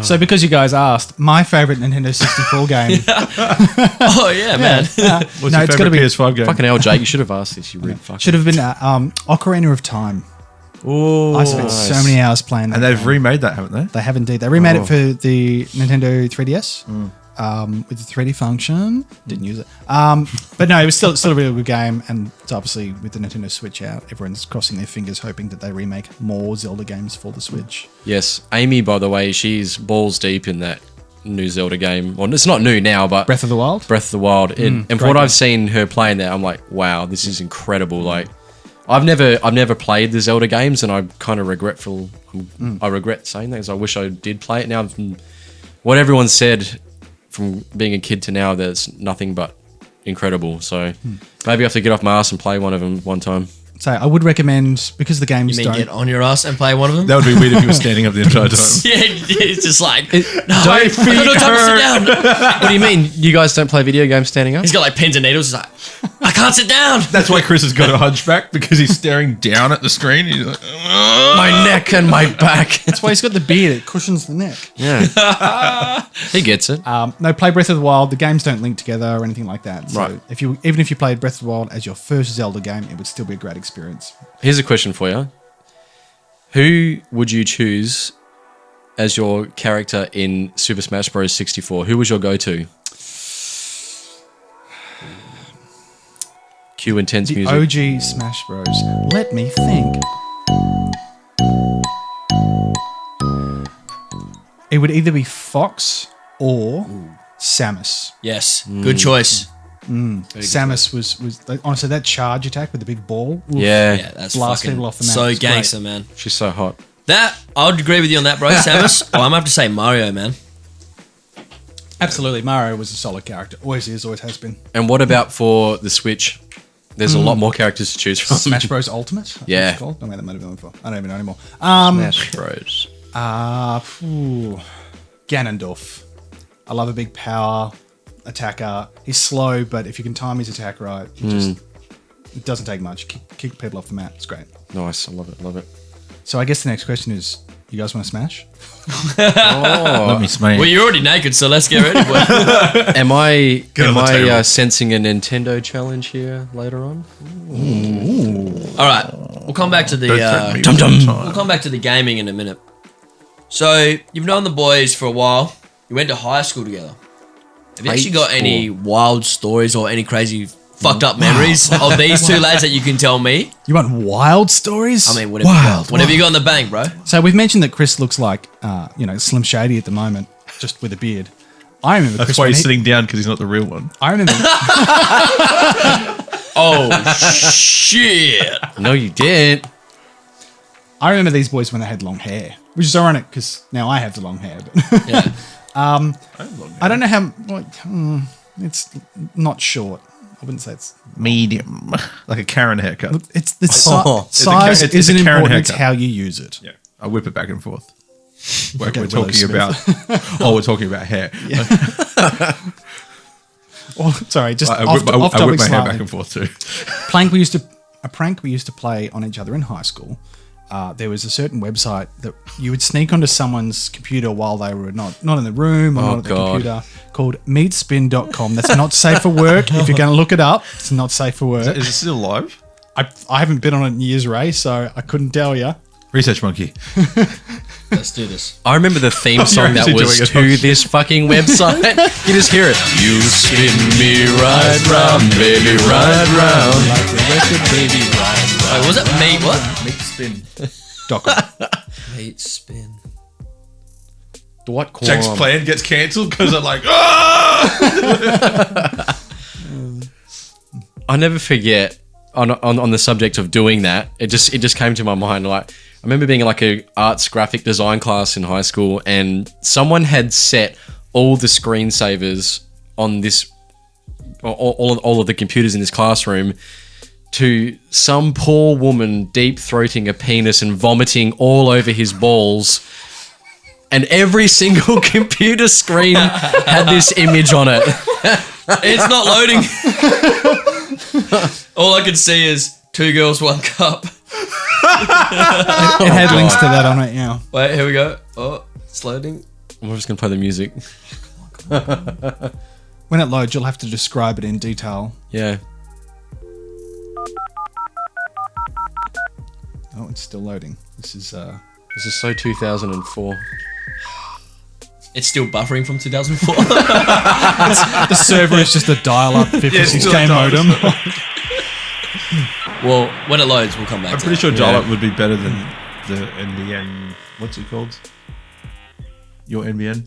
So because you guys asked, my favorite Nintendo 64 game. Oh yeah, man. What's your it's gotta favorite be PS5 game? Fucking hell, Jake, you should have asked this. You rude fuck. Should have been Ocarina of Time. Oh, I spent so many hours playing that. and they've game. remade that, haven't they? They have indeed. They remade it for the Nintendo 3DS with the 3D function. Didn't use it. But no, it was still a really good game. And it's obviously with the Nintendo Switch out, everyone's crossing their fingers hoping that they remake more Zelda games for the Switch. Yes, Amy, by the way, she's balls deep in that new Zelda game. Well, it's not new now, but Breath of the Wild. Breath of the Wild. And for great what game. I've seen her playing there, I'm like, wow, this is incredible. Like, I've never played the Zelda games, and I'm kind of regretful. I regret saying that because I wish I did play it. Now, what everyone said from being a kid to now, there's nothing but incredible. So maybe I have to get off my ass and play one of them one time. So I would recommend, because the games You mean don't. get on your ass and play one of them? That would be weird if you were standing up the entire time. Yeah, it's just like, Don't I got no time to sit down. What do you mean? You guys don't play video games standing up? He's got like pins and needles. He's like, I can't sit down. That's why Chris has got a hunchback, because he's staring down at the screen. He's like, My neck and my back. That's why he's got the beard. It cushions the neck. Yeah. He gets it. No, play Breath of the Wild. The games don't link together or anything like that. So Right. even if you played Breath of the Wild as your first Zelda game, it would still be a great experience. Here's a question for you. Who would you choose as your character in Super Smash Bros. 64? Who was your go-to? Cue intense The music. OG Smash Bros. Let me think. It would either be Fox or Samus. Yes, good choice. Samus was honestly, that charge attack with the big ball. oof. Yeah. Yeah, that's Blast fucking people off the map. so It's great. gangster, man. She's so hot. That, I would agree with you on that, bro. Samus. Oh, I'm going to have to say Mario, man. Absolutely, Mario was a solid character. Always is, always has been. And what about for the Switch? There's a lot more characters to choose from. Smash Bros. Ultimate. I think Yeah. it's called. I don't know that might have been before. I don't even know anymore. Smash Bros. Ganondorf. I love a big power attacker. He's slow, but if you can time his attack right, it doesn't take much. Kick people off the mat. It's great. Nice. I love it. Love it. So I guess the next question is, you guys want to smash? let me smash. Well, you're already naked, so let's get ready. Boy. Am I on the table. sensing a Nintendo challenge here later on? All right, we'll come back to the we'll come back to the gaming in a minute. So you've known the boys for a while. You went to high school together. Have you actually got any wild stories or any crazy fucked up memories of these two lads that you can tell me? You want wild stories? I mean, whatever you got in the bank, bro. So we've mentioned that Chris looks like, Slim Shady at the moment, just with a beard. I remember That's Chris why when he's he- sitting down, because he's not the real one. I remember. Oh shit! Oh. No, you didn't. I remember these boys when they had long hair, which is ironic because now I have the long hair. But Yeah. I don't know how. It's not short. I wouldn't say it's. Medium. Like a Karen haircut. It's the Oh. size It's a isn't Karen important. It's haircut. how you use it. Yeah. I whip it back and forth. We're Okay, talking Willow about... we're talking about hair. Oh, sorry, just I off whip my topic hair slightly. back and forth too. A prank we used to play on each other in high school. There was a certain website that you would sneak onto someone's computer while they were not in the room or not at the God. computer, called meetspin.com. That's not safe for work. If you're going to look it up, it's not safe for work. Is it still live? I haven't been on it in years, Ray, so I couldn't tell you. Research Monkey. Let's do this. I remember the theme song that actually was doing it. to this fucking website. You just hear it. You spin me right round, baby, right round. Like the record, baby, right? Wait, was it me? What? Meat spin. Meat spin. What qualm? Jack's plan gets cancelled because I'm like, ah! I never forget on the subject of doing that. It just came to my mind. Like, I remember being in like a arts graphic design class in high school, and someone had set all the screensavers on this, all of the computers in this classroom, to some poor woman deep throating a penis and vomiting all over his balls. And every single computer screen had this image on it. It's not loading. All I can see is 2 girls, 1 cup. It had links to that on it, yeah. Wait, here we go. Oh, it's loading. I'm just gonna play the music. When it loads, you'll have to describe it in detail. Yeah. Oh, it's still loading. This is This is so 2004. It's still buffering from 2004. the server is just a dial-up 56k modem. Well, when it loads, we'll come back I'm to pretty that. sure dial-up would be better than the NBN. What's it called? your NBN?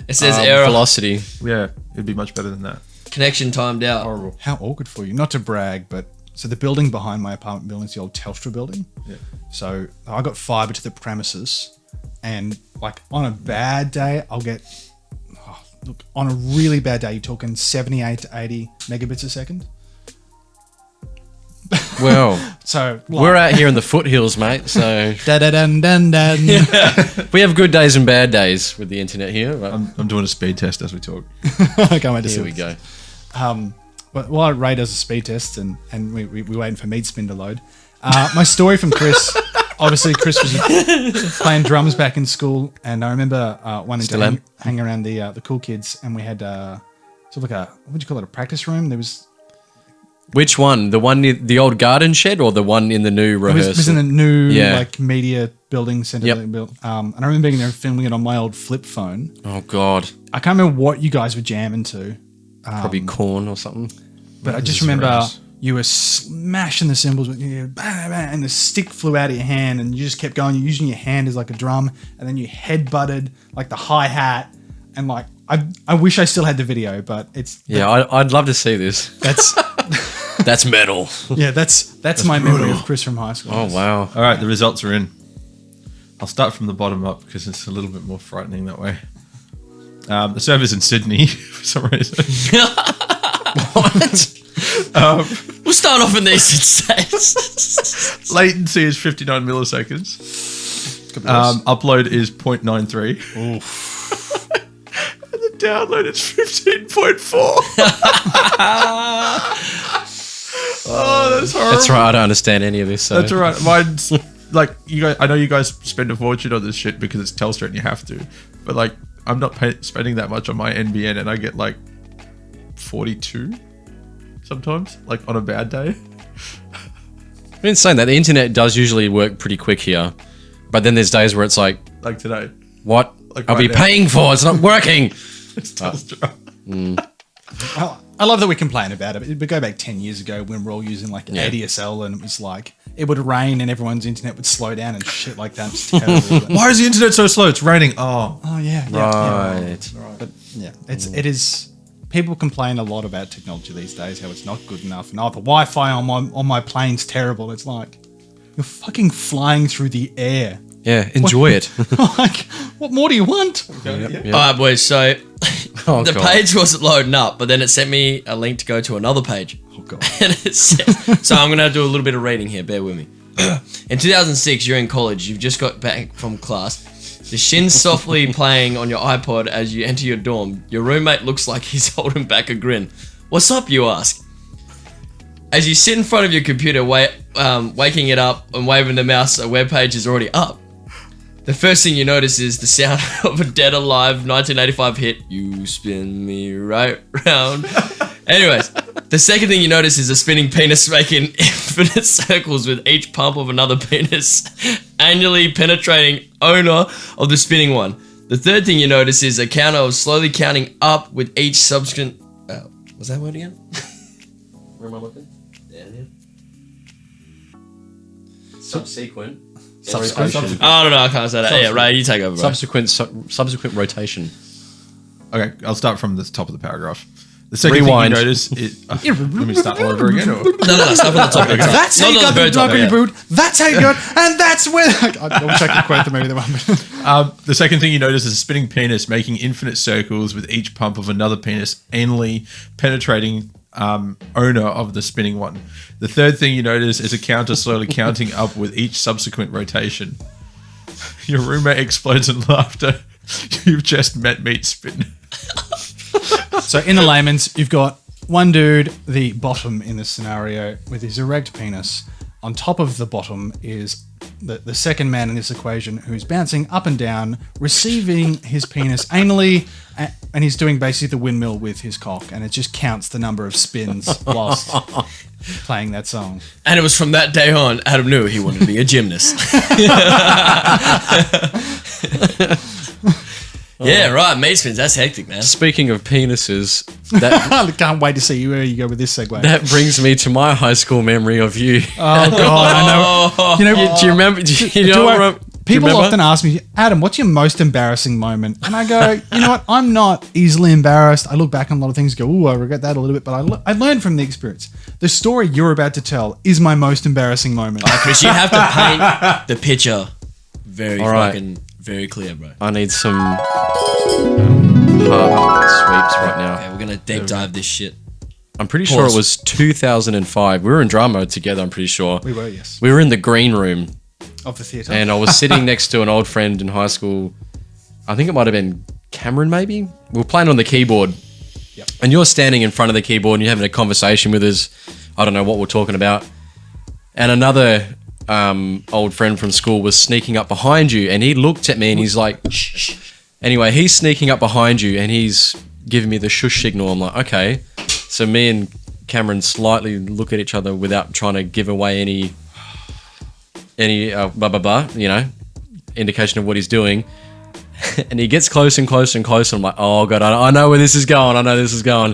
It says error. Velocity. Yeah, it'd be much better than that. Connection timed out. Horrible. How awkward for you. Not to brag, but so the building behind my apartment building is the old Telstra building. Yeah. So I got fiber to the premises, and like on a bad day, I'll get. Look, on a really bad day, you're talking 78 to 80 megabits a second. Well, So we're out here in the foothills, mate. So da da dun dun dun. we have good days and bad days with the internet here. But I'm doing a speed test as we talk. I can't wait to see here we this. go. But while Ray does a speed test and we waiting for meat spin to load, my story from Chris. Obviously, Chris was playing drums back in school, and I remember wanting Still to am. hang around the cool kids, and we had sort of like a what would you call it, a practice room. There was Which one? The one near the old garden shed or the one in the new it rehearsal? was in the new Yeah. like media building center. Yep. That they built. And I remember being there filming it on my old flip phone. Oh God, I can't remember what you guys were jamming to, probably corn or something. but I just is remember horrendous. you were smashing the cymbals with bang, bang, and the stick flew out of your hand, and you just kept going. You're using your hand as like a drum, and then you head butted like the hi hat, and like I wish I still had the video, but it's Yeah, I'd love to see this. that's That's metal. yeah that's my memory of Chris from high school. Oh wow. All right, the results are in. I'll start from the bottom up because it's a little bit more frightening that way. The server's in Sydney for some reason. What? We'll start off in these states. Latency is 59 milliseconds. Upload is 0.93. And the download is 15.4. Oh, that's horrible. That's right. I don't understand any of this. So. That's all right. Mine's like you guys. I know you guys spend a fortune on this shit because it's Telstra and you have to. But like, I'm not spending that much on my NBN, and I get like 42 sometimes, like on a bad day. I mean, saying that the internet does usually work pretty quick here, but then there's days where it's like, Like today, what? Like I'll right be now. paying for. It's not working. it's Telstra. I love that we complain about it. We go back 10 years ago when we're all using like ADSL, and it was like it would rain and everyone's internet would slow down and shit like that. It's terrible. Why is the internet so slow? It's raining. Oh, Oh yeah, Right. But yeah, it is. People complain a lot about technology these days, how it's not good enough, and the Wi-Fi on my plane's terrible. It's like you're fucking flying through the air. Yeah, enjoy it. Like, what more do you want? All right, boys. So Oh, the God. page wasn't loading up, but then it sent me a link to go to another page. Oh god. And it said, so I'm going to do a little bit of reading here. Bear with me. In 2006, you're in college. You've just got back from class. The shins softly playing on your iPod as you enter your dorm. Your roommate looks like he's holding back a grin. What's up, you ask? As you sit in front of your computer, waking it up and waving the mouse, a web page is already up. The first thing you notice is the sound of a Dead Alive 1985 hit, You Spin Me Right Round. Anyways, the second thing you notice is a spinning penis making infinite circles with each pump of another penis, annually penetrating owner of the spinning one. The third thing you notice is a counter of slowly counting up with each subsequent... was that word again? Where am I looking? There. Subsequent. Subsequent. I don't know, I can't say that. Yeah, Ray, you take over, bro. Subsequent rotation. okay. I'll start from the top of the paragraph. The second Rewind. thing you notice is... let me start all over again. Or? No, stop on the top. That's how you got the top, dog boot. That's how you got, and that's where. I wish I could quote the movie the one. The second thing you notice is a spinning penis making infinite circles with each pump of another penis anally penetrating owner of the spinning one. The third thing you notice is a counter slowly counting up with each subsequent rotation. Your roommate explodes in laughter. You've just met meat spin. So in the layman's, you've got one dude, the bottom in this scenario, with his erect penis. On top of the bottom is the second man in this equation, who's bouncing up and down, receiving his penis anally, and he's doing basically the windmill with his cock, and it just counts the number of spins whilst playing that song. And it was from that day on, Adam knew he wanted to be a gymnast. Yeah, right. Meat spins. That's hectic, man. Speaking of penises, that I can't wait to see where you go with this segue. that brings me to my high school memory of you. Oh god, I know. Do you remember? Do you know? People remember? often ask me, Adam, what's your most embarrassing moment? And I go, you know what? I'm not easily embarrassed. I look back on a lot of things and go, ooh, I regret that a little bit, but I learned from the experience. The story you're about to tell is my most embarrassing moment. Chris, you have to paint the picture very right. fucking very clear, bro. I need some hard sweeps right now. Okay, we're gonna deep dive this shit. I'm pretty sure Pause. it was 2005. We were in drama together, I'm pretty sure. We were, yes. We were in the green room, Of the theatre. and I was sitting next to an old friend in high school. I think it might have been Cameron, maybe. We were playing on the keyboard. Yep. And you're standing in front of the keyboard and you're having a conversation with us. I don't know what we're talking about. And another old friend from school was sneaking up behind you, and he looked at me and he's like, shh. Anyway, he's sneaking up behind you and he's giving me the shush signal. I'm like, okay. So me and Cameron slightly look at each other without trying to give away any blah, blah, blah, you know, indication of what he's doing. And he gets closer and closer and closer. I'm like, oh God, I know where this is going. I know this is going.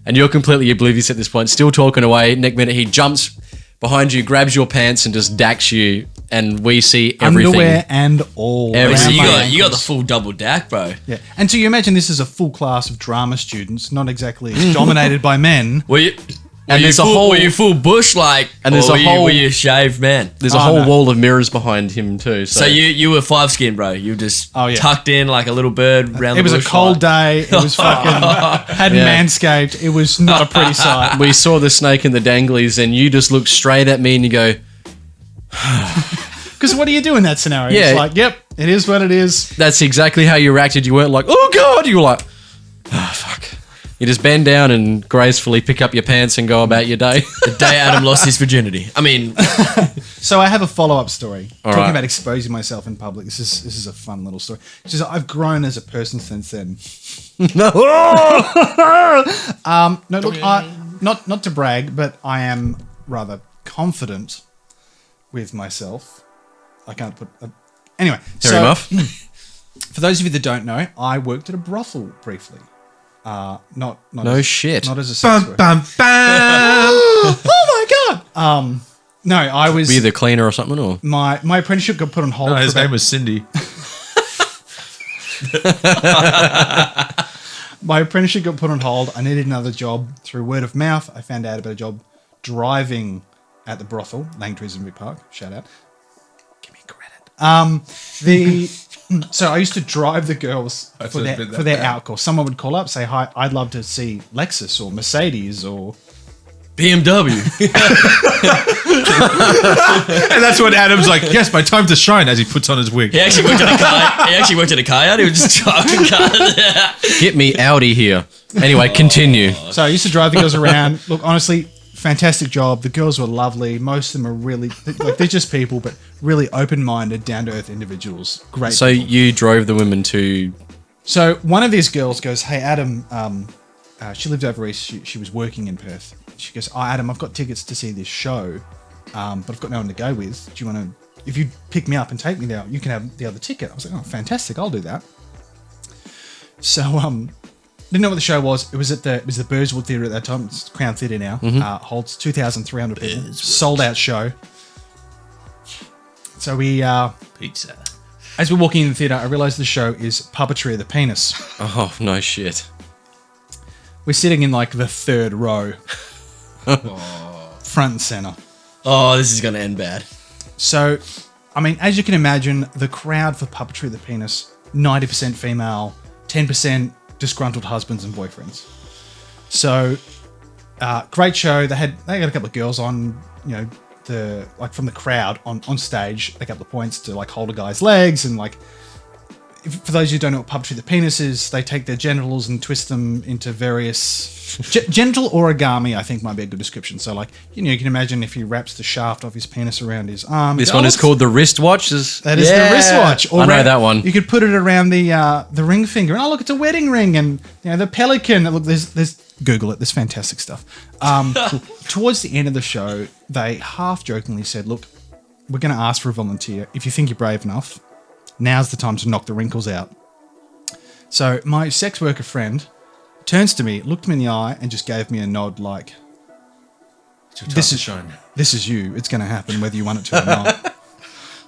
And you're completely oblivious at this point, still talking away. Next minute, he jumps behind you, grabs your pants and just dacks you. And we see everything. Underwear and all. Everything. So Around my you got the ankles. full double dack, bro. Yeah. And so you imagine this is a full class of drama students, not exactly dominated by men. Were you? And there's a whole- Were you full bush like? And there's or a whole- Were you a shaved man? There's a Oh, whole no. wall of mirrors behind him too. So you were 5 skin, bro. You were just Oh, yeah. tucked in like a little bird around It the was a bush, cold like- day. It was fucking hadn't Yeah. manscaped. It was not a pretty sight. we saw the snake and the danglies, and you just looked straight at me and you go, Because what do you do in that scenario? Yeah. It's like, yep, it is what it is. that's exactly how you reacted. You weren't like, oh God. You were like, oh, fuck. You just bend down and gracefully pick up your pants and go about your day. The day Adam lost his virginity. I mean, So I have a follow-up story. All Talking right. about exposing myself in public. This is a fun little story. It's just I've grown as a person since then. No. No, look, not to brag, but I am rather confident with myself. I can't put. Anyway, Fair enough. For those of you that don't know, I worked at a brothel briefly. Not No as, shit. Not as a sex Bum, worker. bam, bam. Oh my god. No, I was. Were you the cleaner or something? Or My apprenticeship got put on hold. No, for his about- name was Cindy. My apprenticeship got put on hold. I needed another job through word of mouth. I found out about a job driving at the brothel, Langtrees in Big Park. Shout out. Give me credit. So I used to drive the girls That's for a bit that their bad. out call. Someone would call up, say, hi, I'd love to see Lexus or Mercedes or... BMW. And that's when Adam's like, yes, my time to shine, as he puts on his wig. He actually worked at a car. He actually worked at a car yard. He was just driving cars. get me Audi here. Anyway, continue. So I used to drive the girls around. Look, honestly, fantastic job. The girls were lovely. Most of them are really... Like, they're just people, but really open-minded, down-to-earth individuals. Great So people. you drove the women to. So one of these girls goes, hey, Adam, she lived over east. She was working in Perth. She goes, oh, Adam, I've got tickets to see this show, but I've got no one to go with. Do you want to, if you pick me up and take me there, you can have the other ticket. I was like, oh, fantastic. I'll do that. So, didn't know what the show was. It was the Burswood Theatre at that time. It's Crown Theatre now. Holds 2,300 people. Sold out show. So we, Pizza. as we're walking in the theatre, I realised the show is Puppetry of the Penis. Oh, no shit. We're sitting in like the third row, front and center. Oh, this is gonna end bad. So, I mean, as you can imagine, the crowd for Puppetry of the Penis, 90% female, 10% disgruntled husbands and boyfriends. So, great show. They got a couple of girls on, you know, from the crowd on stage. They got the points to like hold a guy's legs and like. For those who don't know what puppetry the penis is, they take their genitals and twist them into various genital origami. I think might be a good description. So, like, you know, you can imagine if he wraps the shaft of his penis around his arm. This one is called the wristwatch. That is the wristwatch. I know that one. You could put it around the ring finger, and oh look, it's a wedding ring, and you know the pelican. Look, there's Google it. There's fantastic stuff. Towards the end of the show, they half jokingly said, "Look, we're going to ask for a volunteer. If you think you're brave enough, now's the time to knock the wrinkles out." So my sex worker friend turns to me, looked me in the eye, and just gave me a nod like, this is you. It's going to happen whether you want it to or not.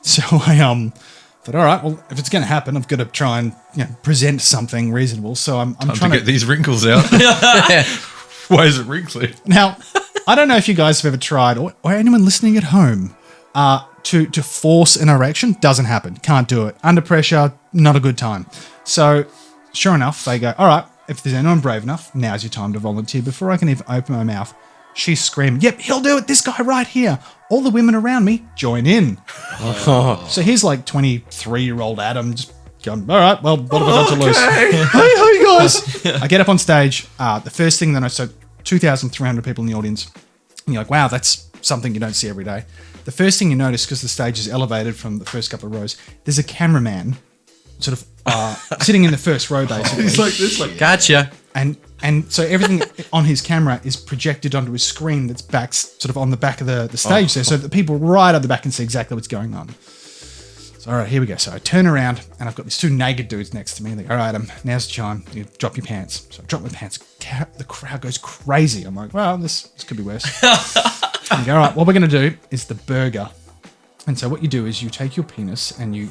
So I Thought, all right, well, if it's going to happen, I've got to try and present something reasonable. So I'm Time trying to get these wrinkles out. Why is it wrinkly? Now, I don't know if you guys have ever tried, or anyone listening at home, to force an erection. Doesn't happen. Can't do it. Under pressure, not a good time. So, sure enough, they go, all right, if there's anyone brave enough, now's your time to volunteer. Before I can even open my mouth, she's screaming, yep, he'll do it. This guy right here. All the women around me join in. So here's like 23-year-old Adam just going, all right, well, what have I got to lose? Hey, you guys. I get up on stage. The first thing that I saw, 2,300 people in the audience. And you're like, wow, that's something you don't see every day. The first thing you notice, because the stage is elevated from the first couple of rows, there's a cameraman sort of sitting in the first row, basically. He's like this, like Gotcha. And so everything on his camera is projected onto his screen that's back sort of on the back of the stage there, so that people right at the back can see exactly what's going on. So, all right, here we go. So I turn around and I've got these two naked dudes next to me. They go, all right, now's the time. You drop your pants. So I drop my pants. The crowd goes crazy. I'm like, well, this could be worse. And you go, all right, what we're going to do is the burger. And so what you do is you take your penis and you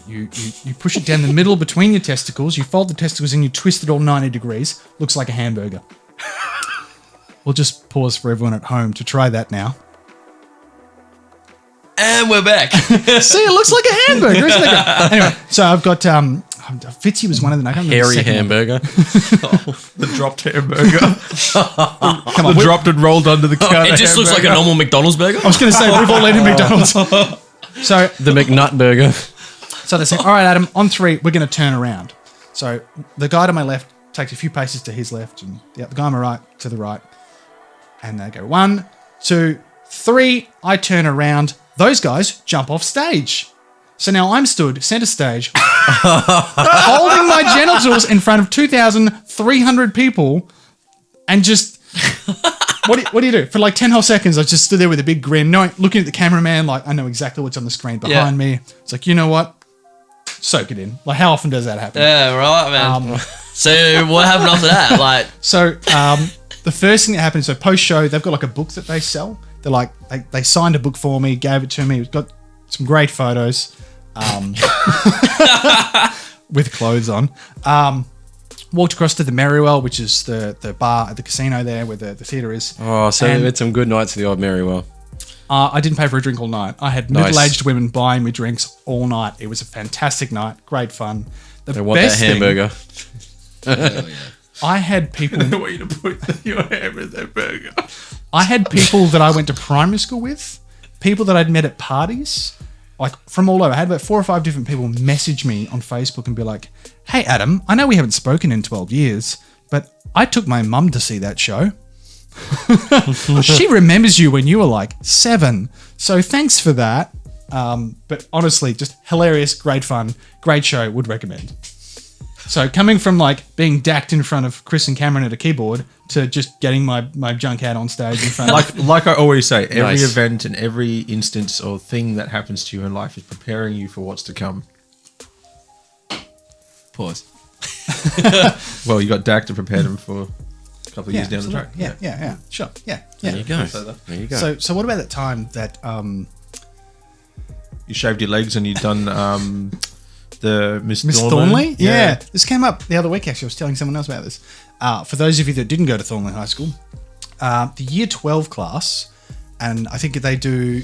push it down the middle between your testicles. You fold the testicles and you twist it all 90 degrees. Looks like a hamburger. We'll just pause for everyone at home to try that now. And we're back. See, it looks like a hamburger, isn't it? Anyway, so I've got Fitzy was one of the Hairy hamburger. the dropped hamburger. Come on, Dropped and rolled under the counter. It just looks like a normal McDonald's burger. I was going to say we've all eaten McDonald's. So The McNut burger. So they say, all right, Adam, on 3, we're going to turn around. So the guy to my left takes a few paces to his left, and the guy on my right to the right. And they go 1, 2, 3. I turn around. Those guys jump off stage. So now I'm stood center stage, holding my genitals in front of 2,300 people, and just what do you do? For like 10 whole seconds, I just stood there with a big grin, looking at the cameraman like I know exactly what's on the screen behind me. It's like, you know what? Soak it in. Like, how often does that happen? Yeah, right, man. So what happened after that? Like, So the first thing that happened, so post-show, they've got like a book that they sell. They're like, they signed a book for me, gave it to me. It's got some great photos with clothes on. Walked across to the Merrywell, which is the bar at the casino there where the theatre is. Oh, so And- we had some good nights at the old Merrywell. I didn't pay for a drink all night. I had Nice. middle-aged women buying me drinks all night. It was a fantastic night. Great fun. The They want that best thing, hamburger. I had people... I want you to put your ham in that burger. I had people that I went to primary school with, people that I'd met at parties, like from all over. I had about 4 or 5 different people message me on Facebook and be like, hey, Adam, I know we haven't spoken in 12 years, but I took my mum to see that show. She remembers you when you were like 7. So thanks for that. But honestly, just hilarious, great fun, great show, would recommend. So coming from like being dacked in front of Chris and Cameron at a keyboard to just getting my junk out on stage in front of Like I always say, every Nice. event and every instance or thing that happens to you in life is preparing you for what's to come. pause. Well, you got Dak to prepare them for a couple of years down the track. Yeah, sure. Yeah. There you go. So There you go. So what about that time that You shaved your legs and you've done the Miss Thornley? Yeah. This came up the other week, actually. I was telling someone else about this. For those of you that didn't go to Thornley High School, the year 12 class, and I think they do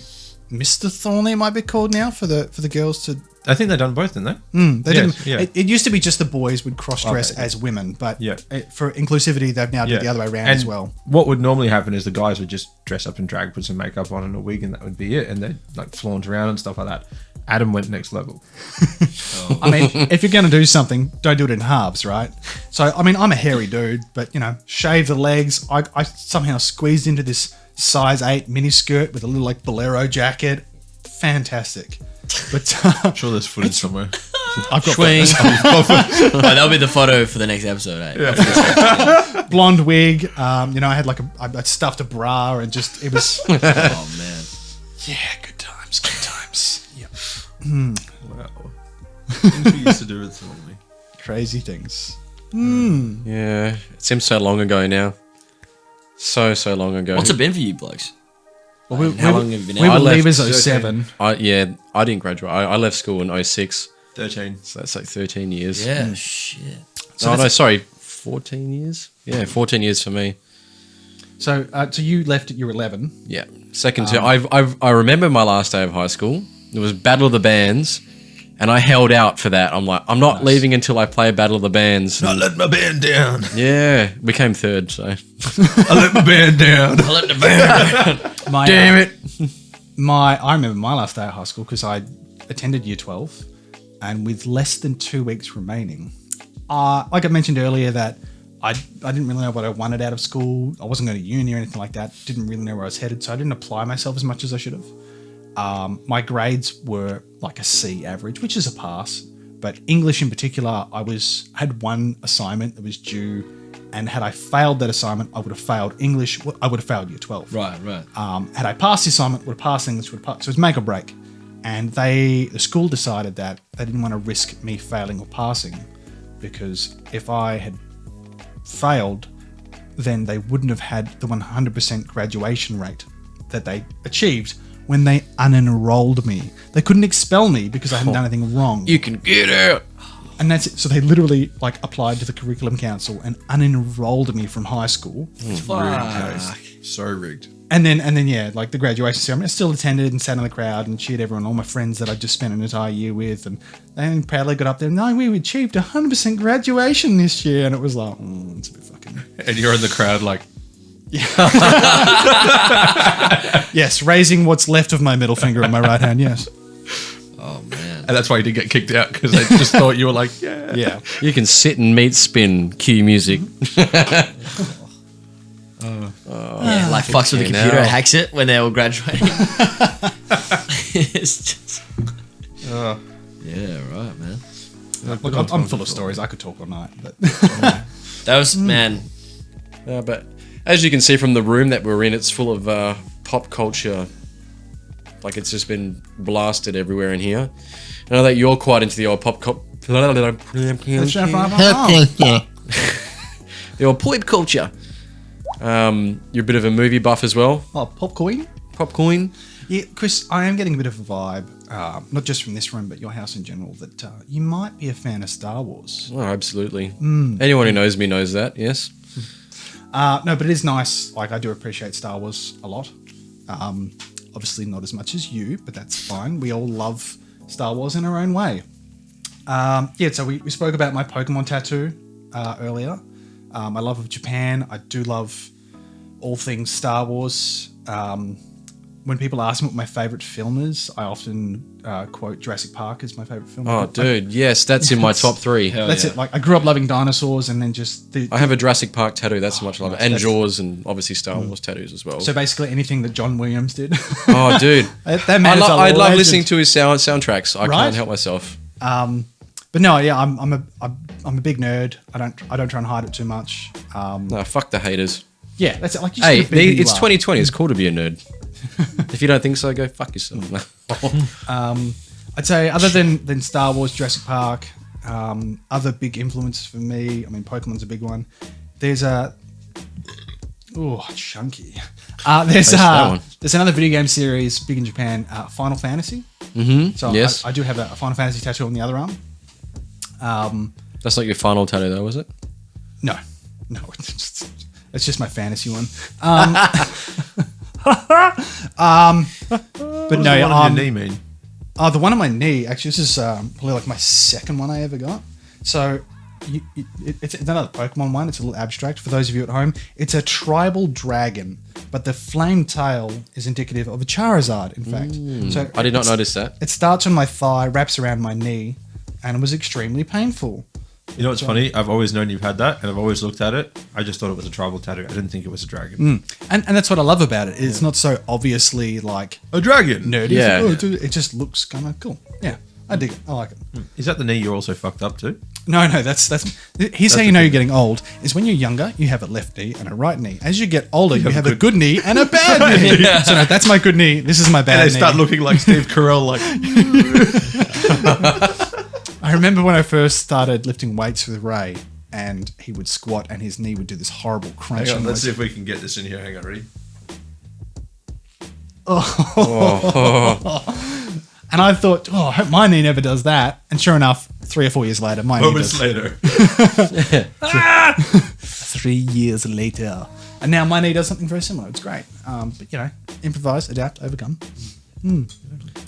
Mr. Thornley, it might be called now, for the girls to... I think they've done both, didn't they? They Yes, didn't. yeah. It used to be just the boys would cross-dress Okay. as women, but Yeah. for inclusivity, they've now done it the other way around as well. What would normally happen is the guys would just dress up in drag, put some makeup on and a wig, and that would be it. And they'd like flaunt around and stuff like that. Adam went next level. I mean, if you're going to do something, don't do it in halves, right? So, I mean, I'm a hairy dude, but, shave the legs. I somehow squeezed into this size 8 mini skirt with a little, like, bolero jacket. Fantastic. But I'm sure there's footage somewhere. I've got Swing. Oh, that'll be the photo for the next episode, eh? blonde wig. I had, like, I stuffed a bra and just, it was, Oh, man. yeah, good times, good times. Yep. Wow. Things we used to do with Thornley. Crazy things. Yeah, it seems so long ago now. So long ago. What's it been for you blokes? Well, How long have you been we out? were left leavers 07. I didn't graduate. I left school in 06. 13. So that's like 13 years. Yeah, shit. Oh, no, sorry. 14 years? Yeah, 14 years for me. So you left at your 11. Yeah. Second term. I remember my last day of high school. It was Battle of the Bands, and I held out for that. I'm like, I'm not leaving until I play Battle of the Bands. Not letting my band down. Yeah, we came third, so. I let my band down. I let the band. Damn it. I remember my last day at high school because I attended year 12, and with less than 2 weeks remaining, like I mentioned earlier, that I didn't really know what I wanted out of school. I wasn't going to uni or anything like that. Didn't really know where I was headed, so I didn't apply myself as much as I should have. My grades were like a C average, which is a pass. But English in particular, I had one assignment that was due, and had I failed that assignment, I would have failed English. I would have failed year 12. Right. Had I passed the assignment, would have passed English, would have passed. So it was make or break. And the school decided that they didn't want to risk me failing or passing, because if I had failed, then they wouldn't have had the 100% graduation rate that they achieved when they unenrolled me. They couldn't expel me because I hadn't done anything wrong. You can get out. And that's it. So they literally applied to the curriculum council and unenrolled me from high school. Fuck. So rigged. And then the graduation ceremony, I still attended and sat in the crowd and cheered everyone, all my friends that I just spent an entire year with, and they proudly got up there. No, we achieved 100% graduation this year, and it was like, it's a bit fucking. And you're in the crowd like, yes, raising what's left of my middle finger in my right hand. Yes. Oh man. and that's why you didn't get kicked out, because they just thought you were like, yeah. Yeah. You can sit and meat spin, cue music. Yeah, like fucks with the fucking computer, hell. hacks it when they're all graduating. It's just. Yeah, right, man. Look, I'm full of stories. I could talk all night, but That was man. But as you can see from the room that we're in, it's full of pop culture. Like, it's just been blasted everywhere in here. I know that you're quite into the old pop culture. The old pop culture. You're a bit of a movie buff as well. oh, popcorn. Popcorn. Yeah, Chris, I am getting a bit of a vibe, not just from this room, but your house in general, that you might be a fan of Star Wars. Oh, absolutely. Anyone who knows me knows that, yes. No, but it is nice. Like, I do appreciate Star Wars a lot. Obviously not as much as you, but that's fine. We all love Star Wars in our own way. So we spoke about my Pokemon tattoo earlier. My love of Japan. I do love all things Star Wars. When people ask me what my favourite film is, I often quote Jurassic Park as my favourite film. Oh, dude, yes, that's in my top 3. That's it. Like, I grew up loving dinosaurs, and then just I have a Jurassic Park tattoo. That's how much I love it. And that's- Jaws, and obviously Star Wars tattoos as well. so basically anything that John Williams did. Oh, dude. That man is a I love legend. listening to his soundtracks. I Right? can't help myself. But no, yeah, I'm a big nerd. I don't try and hide it too much. No, fuck the haters. Yeah, that's it. Like, you Hey, should be who you it's are. 2020. It's cool to be a nerd. If you don't think so, go fuck yourself. No. I'd say other than Star Wars, Jurassic Park, other big influences for me. I mean, Pokemon's a big one. There's chunky. Taste that one. There's another video game series big in Japan, Final Fantasy. Mm-hmm. So yes. I do have a Final Fantasy tattoo on the other arm. That's not your final tattoo, though, was it? No, it's just my fantasy one. But no, What on your knee mean? the one on my knee, actually, this is probably like my second one I ever got. So it's another Pokemon one. It's a little abstract for those of you at home. It's a tribal dragon, but the flame tail is indicative of a Charizard, in fact. So I did not notice that. It starts on my thigh, wraps around my knee, and it was extremely painful. You know what's funny? I've always known you've had that, and I've always looked at it. I just thought it was a tribal tattoo. I didn't think it was a dragon. And that's what I love about it. It's not so obviously like A dragon? nerdy. Yeah. It just looks kind of cool. Yeah, I dig it. I like it. Is that the knee you're also fucked up to? No, that's. Here's how you know you're getting old. Is when you're younger, you have a left knee and a right knee. As you get older, you have a good knee and a bad knee. So no, that's my good knee. This is my bad And they knee. start looking like Steve Carell, like, I remember when I first started lifting weights with Ray, and he would squat, and his knee would do this horrible hang crunching on, let's noise. see if we can get this in here. Hang on, ready? And I thought, I hope my knee never does that. And sure enough, 3 or 4 years later, my knee does. later. 3 years later. And now my knee does something very similar. It's great. But, improvise, adapt, overcome. And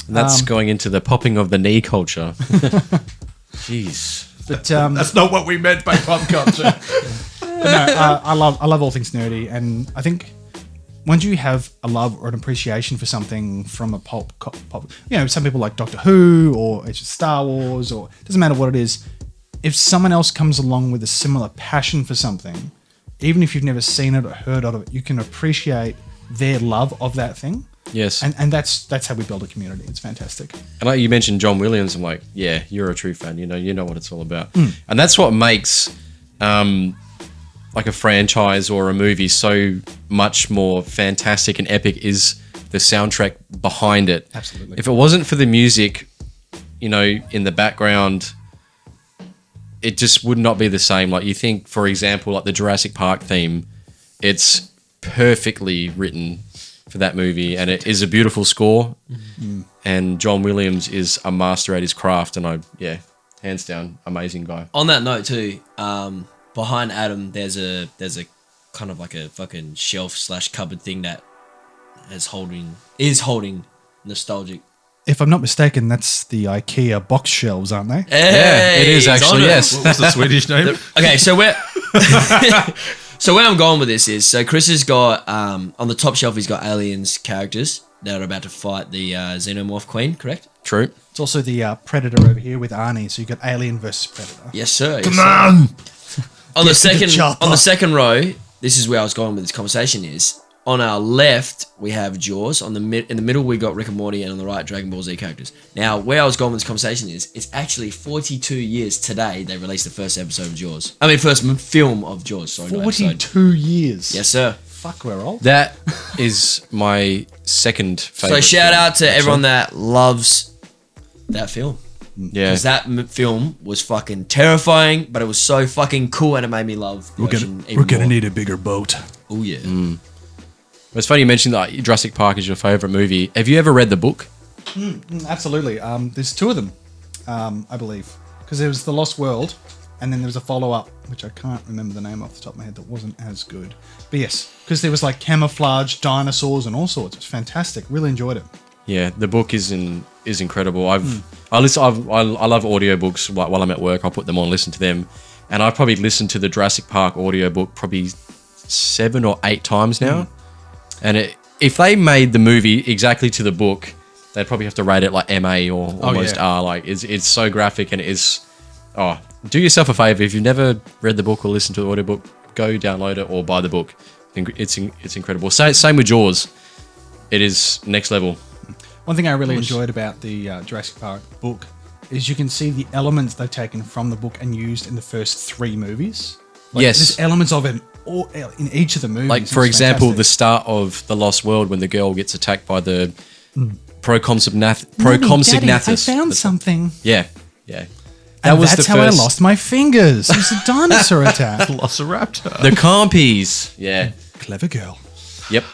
that's going into the popping of the knee culture. Jeez. But That's not what we meant by pop culture. I love all things nerdy. And I think once you have a love or an appreciation for something from a pop, some people like Doctor Who or it's just Star Wars or it doesn't matter what it is. If someone else comes along with a similar passion for something, even if you've never seen it or heard of it, you can appreciate their love of that thing. Yes. And that's how we build a community. It's fantastic. And like you mentioned John Williams, I'm like, yeah, you're a true fan. You know what it's all about. And that's what makes like a franchise or a movie so much more fantastic and epic is the soundtrack behind it. Absolutely. If it wasn't for the music, in the background, it just would not be the same. Like you think, for example, like the Jurassic Park theme, it's perfectly written for that movie and it is a beautiful score. And John Williams is a master at his craft and hands down, amazing guy. On that note too, behind Adam, there's a kind of like a fucking shelf / cupboard thing that is holding nostalgic. If I'm not mistaken, that's the IKEA box shelves, aren't they? It is actually, yes. What's the Swedish name? Okay, so where I'm going with this is, so Chris has got on the top shelf he's got Aliens characters that are about to fight the Xenomorph Queen, correct? True. It's also the Predator over here with Arnie, so you've got Alien versus Predator. Yes, sir. Come on! On the chopper. second row, this is where I was going with this conversation is, on our left we have Jaws, in the middle we got Rick and Morty, and on the right Dragon Ball Z characters. Now, where I was going with this conversation is, it's actually 42 years today they released the first episode of Jaws. I mean, first film of Jaws, sorry. 42 years. Yes, sir. Fuck, we're old. That is my second favorite. So shout film, out to everyone that loves that film. Yeah. Because that film was fucking terrifying, but it was so fucking cool and it made me love the ocean even more. need a bigger boat. Oh, yeah. It's funny you mentioned that Jurassic Park is your favorite movie. Have you ever read the book? Absolutely. There's 2 of them, I believe. Because there was The Lost World, and then there was a follow-up, which I can't remember the name off the top of my head, that wasn't as good. But yes, because there was like camouflage, dinosaurs, and all sorts. It was fantastic. Really enjoyed it. Yeah, the book is incredible. I love audiobooks. While I'm at work, I'll put them on, listen to them, and I've probably listened to the Jurassic Park audiobook probably 7 or 8 times now. And if they made the movie exactly to the book, they'd probably have to rate it like MA or almost R. Like it's so graphic and it is. Oh, do yourself a favor if you've never read the book or listened to the audiobook, go download it or buy the book. It's incredible. Same with Jaws. It is next level. One thing I really enjoyed about the Jurassic Park book is you can see the elements they've taken from the book and used in the first 3 movies. Yes. There's elements of it in each of the movies. Like, for example, fantastic. the start of The Lost World when the girl gets attacked by the Procomsignathus. Daddy, I found something. Yeah. That's how I lost my fingers. It was a dinosaur attack. Velociraptor. The Compies. Yeah. Clever girl. Yep.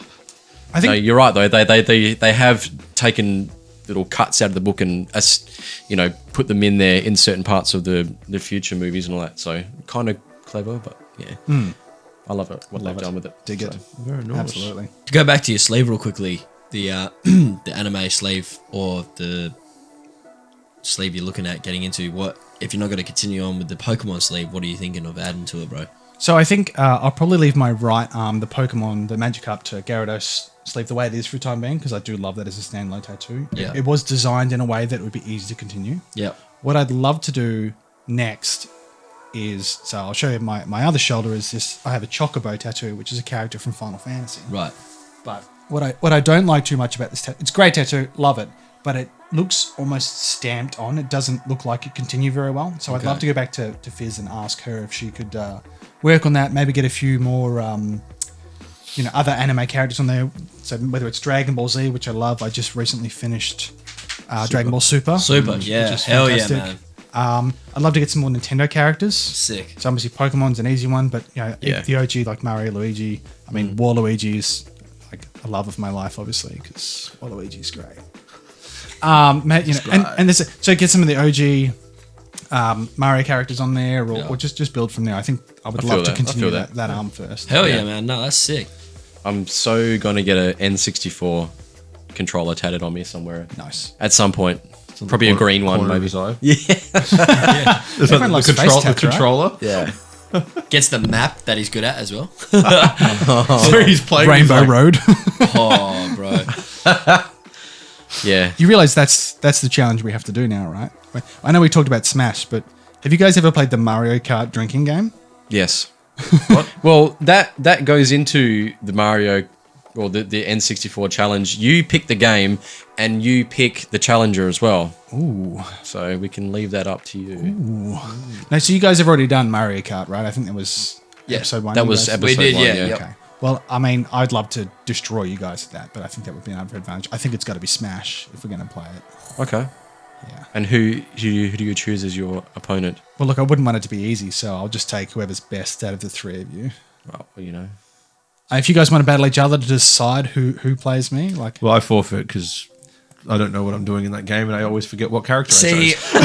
I think No, you're right though. They have taken little cuts out of the book and put them in there in certain parts of the future movies and all that. So kind of clever, but yeah. I love it. What they've done with it. dig it. Very nice. Absolutely. To go back to your sleeve real quickly, the the anime sleeve or the sleeve you're looking at getting into, what if you're not going to continue on with the Pokemon sleeve, what are you thinking of adding to it, bro? So I think I'll probably leave my right arm, the Pokemon, the Magikarp to Gyarados sleeve the way it is for the time being, because I do love that as a standalone tattoo. Yeah. It was designed in a way that it would be easy to continue. Yep. What I'd love to do next is, so I'll show you my other shoulder is this, I have a Chocobo tattoo, which is a character from Final Fantasy. Right. But what I don't like too much about this tattoo, it's a great tattoo, love it, but it looks almost stamped on. It doesn't look like it continue very well. So I'd love to go back to Fizz and ask her if she could work on that, maybe get a few more other anime characters on there. So whether it's Dragon Ball Z, which I love, I just recently finished Dragon Ball Super. Super, yeah. Hell yeah, man. I'd love to get some more Nintendo characters. Sick. So obviously Pokemon's an easy one, but Yeah. the OG like Mario, Luigi. I mean, Waluigi is like a love of my life, obviously, because Waluigi's great. Matt, and there's so get some of the OG Mario characters on there, or just build from there. I think I would love to continue that arm first. Hell yeah, man! No, that's sick. I'm so gonna get a N64 controller tatted on me somewhere. Nice. At some point. Probably a green one, maybe. Yeah. Everyone likes face tats, controller. right? Yeah. Gets the map that he's good at as well. So he's playing Rainbow Road. Oh, bro. Yeah. You realize that's the challenge we have to do now, right? I know we talked about Smash, but have you guys ever played the Mario Kart drinking game? Yes. What? Well, that goes into the Mario or the N64 challenge. You pick the game and you pick the challenger as well. Ooh. So we can leave that up to you. Ooh. No, so you guys have already done Mario Kart, right? I think that was episode 1. That was episode 1, yeah. Okay. Well, I mean, I'd love to destroy you guys at that, but I think that would be another advantage. I think it's got to be Smash if we're going to play it. Okay. Yeah. And who do you choose as your opponent? Well, look, I wouldn't want it to be easy, so I'll just take whoever's best out of the three of you. Well, you know. If you guys want to battle each other to decide who plays me, like... Well, I forfeit because I don't know what I'm doing in that game and I always forget what character I See, chose.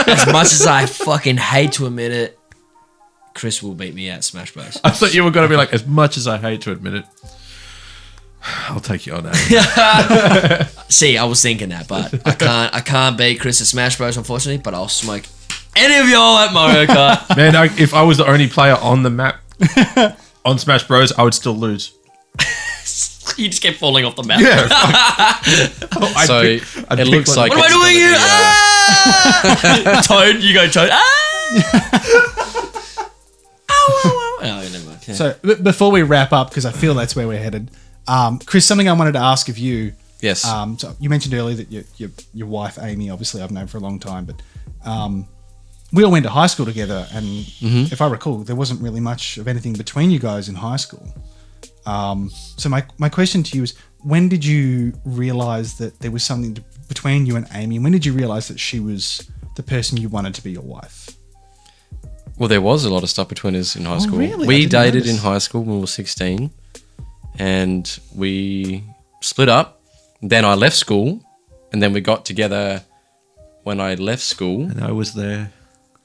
as much as I fucking hate to admit it, Chris will beat me at Smash Bros. I thought you were going to be like, as much as I hate to admit it, I'll take you on that. See, I was thinking that, but I can't beat Chris at Smash Bros, unfortunately, but I'll smoke any of y'all at Mario Kart. Man, if I was the only player on the map on Smash Bros, I would still lose. You just kept falling off the map. Yeah. So it looks like... What am I doing here? Toad, you go Toad. Oh, never mind. Yeah. So before we wrap up, because I feel that's where we're headed, Chris, something I wanted to ask of you. Yes. So you mentioned earlier that your wife Amy, obviously I've known for a long time, but we all went to high school together, and if I recall, there wasn't really much of anything between you guys in high school. So my question to you is, when did you realize that there was something between you and Amy? When did you realize that she was the person you wanted to be your wife? Well, there was a lot of stuff between us in high school. Really? I We didn't dated notice. in high school when we were 16, and we split up. Then I left school, and then we got together when I left school. And I was there.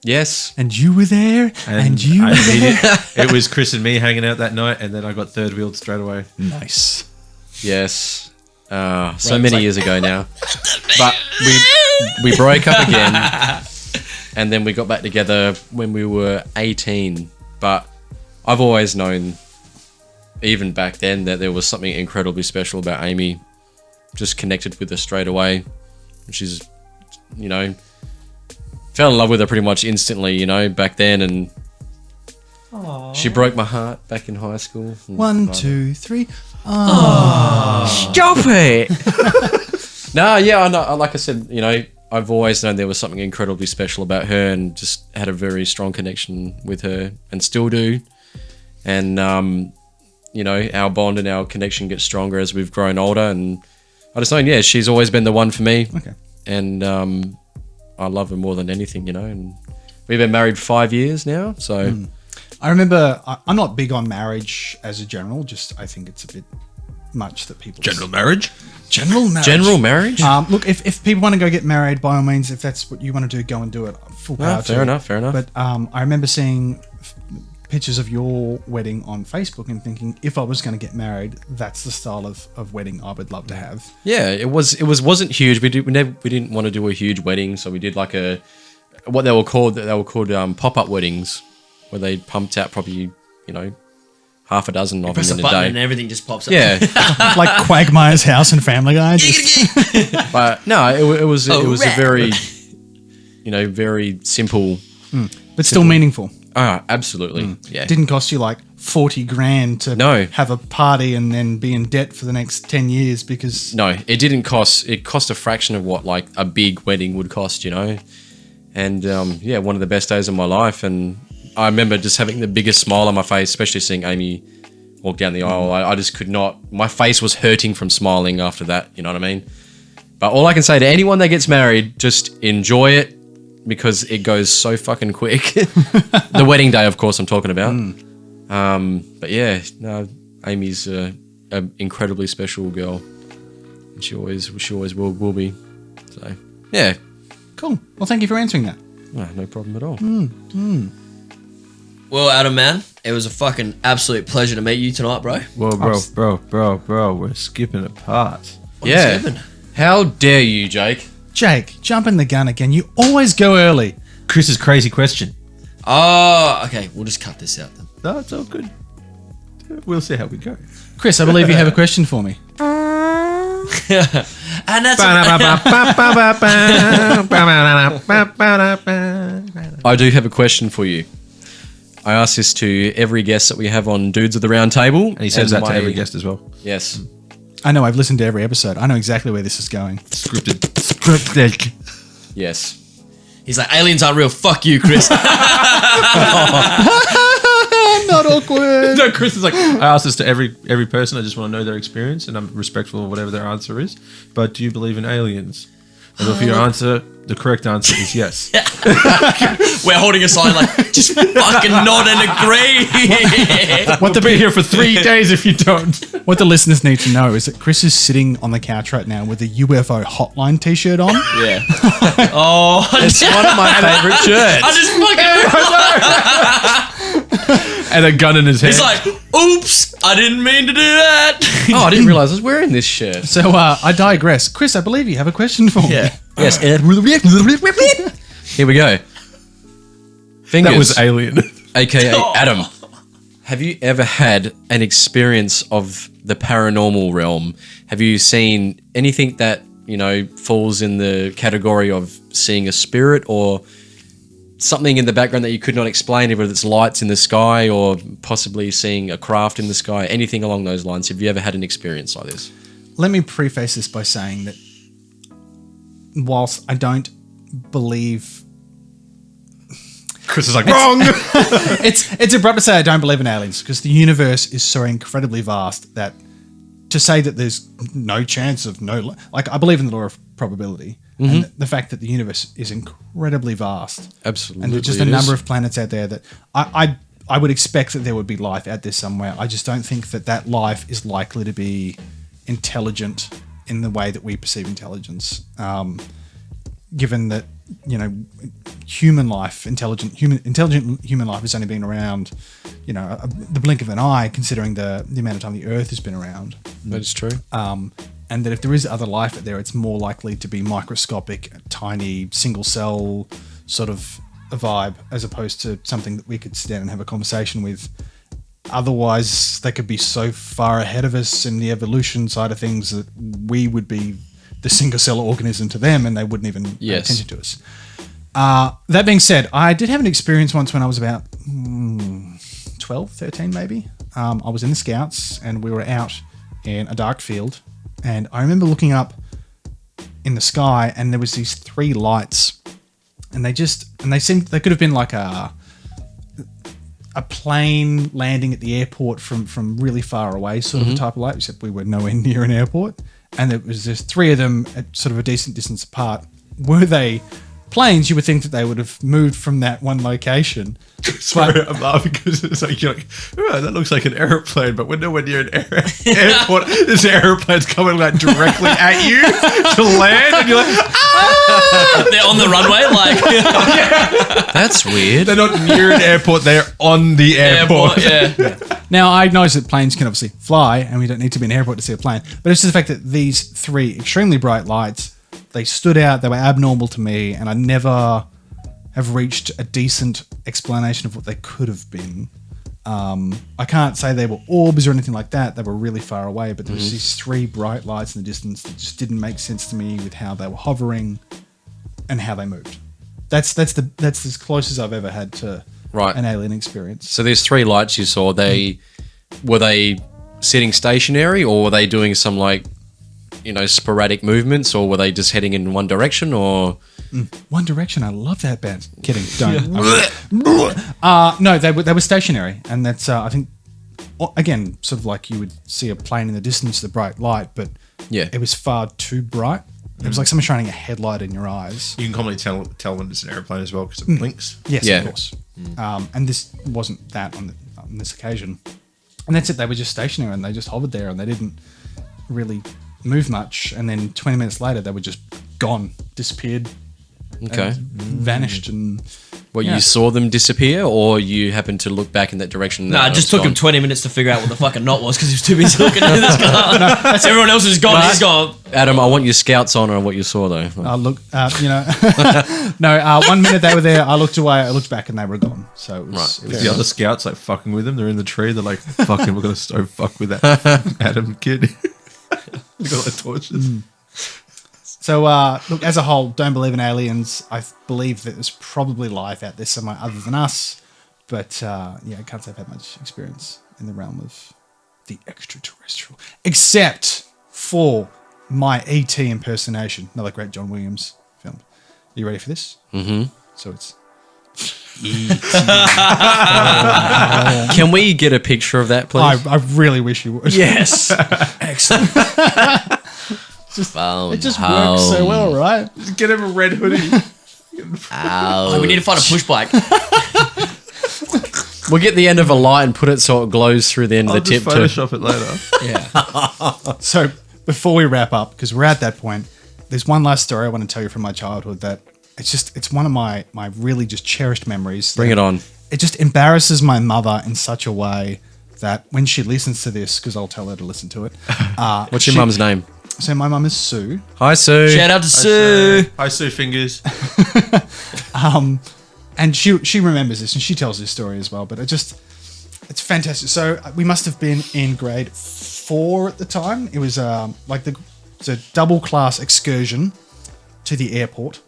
Yes. And you were there, and you were there. It was Chris and me hanging out that night, and then I got third wheeled straight away. Nice. Yes. So many years ago now. But we broke up again, and then we got back together when we were 18. But I've always known, even back then, that there was something incredibly special about Amy. Just connected with her straight away. She's, you know, fell in love with her pretty much instantly, back then, and she broke my heart back in high school. 1, 2, 3. Stop it! No, yeah, I know. Like I said, I've always known there was something incredibly special about her, and just had a very strong connection with her, and still do. And our bond and our connection gets stronger as we've grown older, and I just know, she's always been the one for me. Okay. And I love her more than anything, and we've been married 5 years now, so... I remember, I'm not big on marriage as a general, just I think it's a bit much that people... General marriage? General marriage. General marriage? Look, if people want to go get married, by all means, if that's what you want to do, go and do it. Full power to fair you. enough. But I remember seeing pictures of your wedding on Facebook and thinking, if I was going to get married, that's the style of wedding I would love to have. Yeah, it wasn't huge. We didn't want to do a huge wedding, so we did like what they were called pop-up weddings, where they pumped out probably half a dozen of Press them a in a button day. and everything just pops up. Yeah, Like Quagmire's house and Family Guy. Just, but no, it was a rat. very very simple. but still meaningful. Absolutely. Yeah. Didn't cost you like 40 grand to No. have a party and then be in debt for the next 10 years because... No, it didn't cost. It cost a fraction of what like a big wedding would cost, And one of the best days of my life. And I remember just having the biggest smile on my face, especially seeing Amy walk down the aisle. I just could not. My face was hurting from smiling after that. You know what I mean? But all I can say to anyone that gets married, just enjoy it, because it goes so fucking quick. The wedding day, of course, I'm talking about. But yeah, no, Amy's an incredibly special girl. And she always will be. So, yeah. Cool. Well, thank you for answering that. No problem at all. Well, Adam, man, it was a fucking absolute pleasure to meet you tonight, bro. Whoa, bro, we're skipping a part. What is Yeah. happening? How dare you, Jake? Jake, jumping the gun again. You always go early. Chris's crazy question. Oh, okay. We'll just cut this out then. No, it's all good. We'll see how we go. Chris, I believe you have a question for me. And that's I do have a question for you. I ask this to every guest that we have on Dudes of the Round Table. And he says that to every guest as well. Yes. I know, I've listened to every episode. I know exactly where this is going. Scripted. Yes. He's like, aliens aren't real. Fuck you, Chris. Not awkward. No, Chris is like, I ask this to every person. I just want to know their experience, and I'm respectful of whatever their answer is. But do you believe in aliens? And if your answer, the correct answer is yes. We're holding a sign like, just fucking nod and agree. What the Be here for 3 days if you don't. What the listeners need to know is that Chris is sitting on the couch right now with a UFO hotline t-shirt on. Yeah. Oh, It's one of my favorite shirts. I just fucking. And a gun in his hand. He's like, oops, I didn't mean to do that. Oh, I didn't realize I was wearing this shirt. So I digress. Chris, I believe you have a question for me. Yeah. Yes. Here we go. Fingaz, that was alien. AKA Adam. Have you ever had an experience of the paranormal realm? Have you seen anything that, falls in the category of seeing a spirit or something in the background that you could not explain, whether it's lights in the sky or possibly seeing a craft in the sky, anything along those lines? Have you ever had an experience like this? Let me preface this by saying that whilst I don't believe... Chris is like, wrong! It's abrupt to say I don't believe in aliens because the universe is so incredibly vast that to say that there's no chance of like I believe in the law of probability and the fact that the universe is incredibly vast. Absolutely. And there's just a number of planets out there that I would expect that there would be life out there somewhere. I just don't think that life is likely to be intelligent in the way that we perceive intelligence. Given that, human life, intelligent human life has only been around, the blink of an eye, considering the amount of time the Earth has been around. That is true. And that if there is other life out there, it's more likely to be microscopic, tiny, single cell sort of a vibe, as opposed to something that we could sit down and have a conversation with. Otherwise, they could be so far ahead of us in the evolution side of things that we would be the single cell organism to them and they wouldn't even pay attention to us. That being said, I did have an experience once when I was about 12, 13 maybe. I was in the Scouts and we were out in a dark field, and I remember looking up in the sky and there was these 3 lights, and they could have been like a plane landing at the airport from really far away, sort of a type of light, except we were nowhere near an airport. And there was just 3 of them at sort of a decent distance apart. Were they planes? You would think that they would have moved from that one location. Sorry, I'm laughing because it's like, you're like, oh, that looks like an airplane, but we're nowhere near an airport. This airplane's coming like directly at you to land, and you're like, ah! They're on the runway, like That's weird. They're not near an airport, they're on the airport. yeah. Now, I acknowledge that planes can obviously fly, and we don't need to be in an airport to see a plane, but it's just the fact that these 3 extremely bright lights, they stood out, they were abnormal to me, and I never have reached a decent explanation of what they could have been. I can't say they were orbs or anything like that. They were really far away, but there was these 3 bright lights in the distance that just didn't make sense to me with how they were hovering and how they moved. That's as close as I've ever had to an alien experience. So there's 3 lights you saw. Were they sitting stationary, or were they doing some sporadic movements, or were they just heading in one direction, or... One Direction, I love that band. Kidding, don't. No, they were stationary, and that's I think again sort of like you would see a plane in the distance, the bright light, but it was far too bright. It was like someone shining a headlight in your eyes. You can commonly tell when it's an airplane as well because it blinks. Yes, of course. And this wasn't that on this occasion, and that's it. They were just stationary and they just hovered there and they didn't really move much. And then 20 minutes later, they were just gone, disappeared, Okay. vanished, and What, Yeah. you saw them disappear, or you happened to look back in that direction? Nah, it just took him 20 minutes to figure out what the fucking knot was because he was too busy looking at this car. That's everyone else is gone. He's gone. Adam, I want your scouts on what you saw, though. look, no, 1 minute they were there, I looked away, I looked back, and they were gone. So it was, Right. it was The other scouts like fucking with him. They're in the tree. They're like, fucking, we're gonna so fuck with that Adam kid. They got like torches. So, look, as a whole, don't believe in aliens. I believe that there's probably life out there somewhere other than us. But, I can't say I've had much experience in the realm of the extraterrestrial. Except for my E.T. impersonation. Another great John Williams film. Are you ready for this? Mm-hmm. So it's... Can we get a picture of that, please? I really wish you would. Yes. Excellent. Phone It just works so well, right? Just get him a red hoodie. Oh, we need to find a push bike. We'll get the end of a light and put it so it glows through the end I'll of the tip just too. Photoshop it later. Yeah. So before we wrap up, because we're at that point, there's one last story I want to tell you from my childhood that it's one of my really just cherished memories. Bring it on. It just embarrasses my mother in such a way that when she listens to this, because I'll tell her to listen to it. What's your mum's name? So my mum is Sue. Hi, Sue. Shout out to Sue. Hi, Sue Fingaz. And she remembers this and she tells this story as well. But it's fantastic. So we must have been in grade 4 at the time. It was it's a double class excursion to the airport.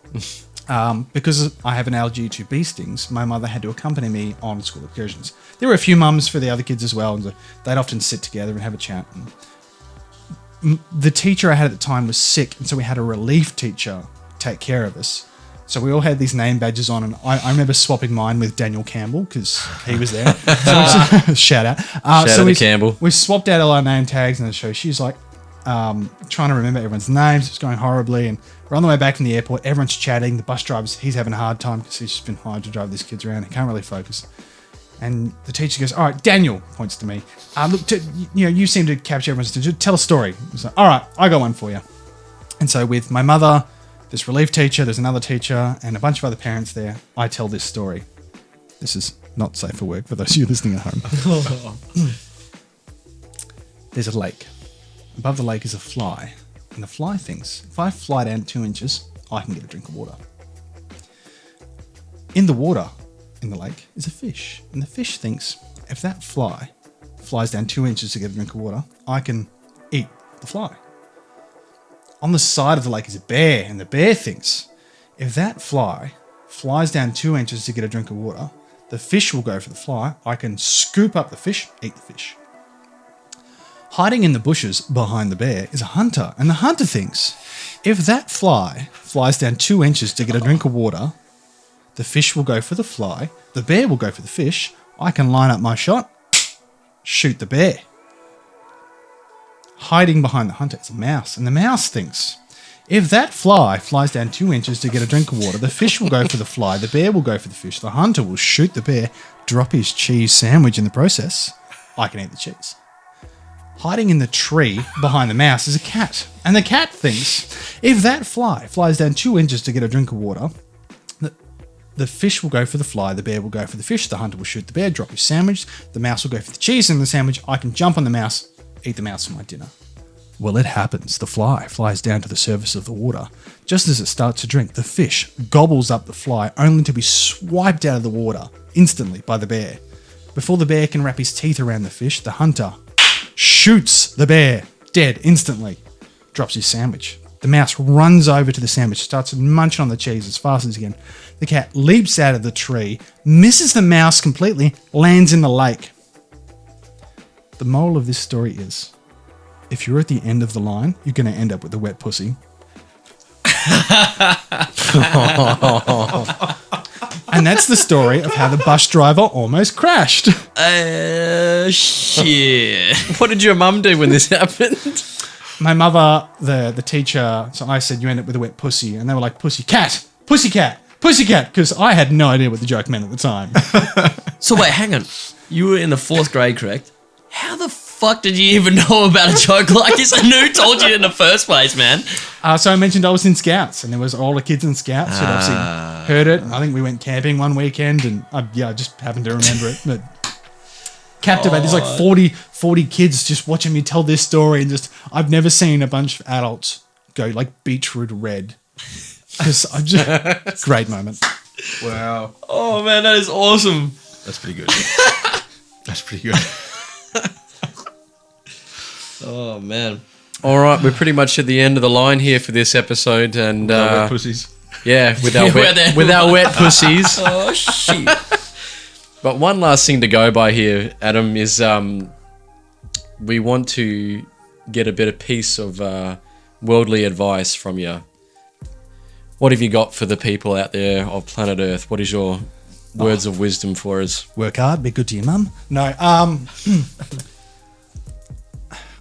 Because I have an allergy to bee stings, my mother had to accompany me on school excursions. There were a few mums for the other kids as well, and they'd often sit together and have a chat. And the teacher I had at the time was sick, and so we had a relief teacher take care of us. So we all had these name badges on, and I remember swapping mine with Daniel Campbell because he was there. Shout out. Shout out to Campbell. We swapped out all our name tags in the show. She's like trying to remember everyone's names. It's going horribly, and we're on the way back from the airport. Everyone's chatting. The bus driver's he's having a hard time because he's just been hired to drive these kids around. He can't really focus. And the teacher goes, "All right, Daniel," points to me. Look, you seem to capture everyone's attention. Tell a story. He's like, "All right, I got one for you." And so with my mother, this relief teacher, there's another teacher, and a bunch of other parents there, I tell this story. This is not safe for work for those of you listening at home. There's a lake. Above the lake is a fly. And the fly thinks, if I fly down 2 inches, I can get a drink of water. In the water, in the lake, is a fish. And the fish thinks, if that fly flies down 2 inches to get a drink of water, I can eat the fly. On the side of the lake is a bear. And the bear thinks, if that fly flies down 2 inches to get a drink of water, the fish will go for the fly. I can scoop up the fish, eat the fish. Hiding in the bushes behind the bear is a hunter, and the hunter thinks, if that fly flies down 2 inches to get a drink of water, the fish will go for the fly, the bear will go for the fish, I can line up my shot, shoot the bear. Hiding behind the hunter is a mouse, and the mouse thinks, if that fly flies down 2 inches to get a drink of water, the fish will go for the fly, the bear will go for the fish, the hunter will shoot the bear, drop his cheese sandwich in the process, I can eat the cheese. Hiding in the tree behind the mouse is a cat. And the cat thinks, if that fly flies down 2 inches to get a drink of water, the fish will go for the fly, the bear will go for the fish, the hunter will shoot the bear, drop his sandwich, the mouse will go for the cheese in the sandwich, I can jump on the mouse, eat the mouse for my dinner. Well, it happens. The fly flies down to the surface of the water. Just as it starts to drink, the fish gobbles up the fly, only to be swiped out of the water instantly by the bear. Before the bear can wrap his teeth around the fish, the hunter shoots the bear, dead instantly, drops his sandwich. The mouse runs over to the sandwich, starts munching on the cheese as fast as he can. The cat leaps out of the tree, misses the mouse completely, lands in the lake. The moral of this story is, if you're at the end of the line, you're going to end up with a wet pussy. And that's the story of how the bus driver almost crashed. Shit. What did your mum do when this happened? My mother, the teacher, so I said, you end up with a wet pussy. And they were like, pussycat, pussycat, pussycat, because I had no idea what the joke meant at the time. So wait, hang on. You were in the 4th grade, correct? How the fuck did you even know about a joke like this? And who told you in the first place, man? So I mentioned I was in Scouts, and there was all the kids in Scouts who obviously heard it. I think we went camping one weekend, and I just happened to remember it. But captivated. There's like 40 kids just watching me tell this story, and just I've never seen a bunch of adults go like beetroot red. Because I'm just great moment. Wow. Oh man, that is awesome. That's pretty good. That's pretty good. Oh man. All right, we're pretty much at the end of the line here for this episode, and Wet pussies. yeah, with our wet pussies. Oh shit. But one last thing to go by here, Adam, is we want to get a bit of piece of worldly advice from you. What have you got for the people out there of planet Earth? What is your words of wisdom for us? Work hard, be good to your mum. No,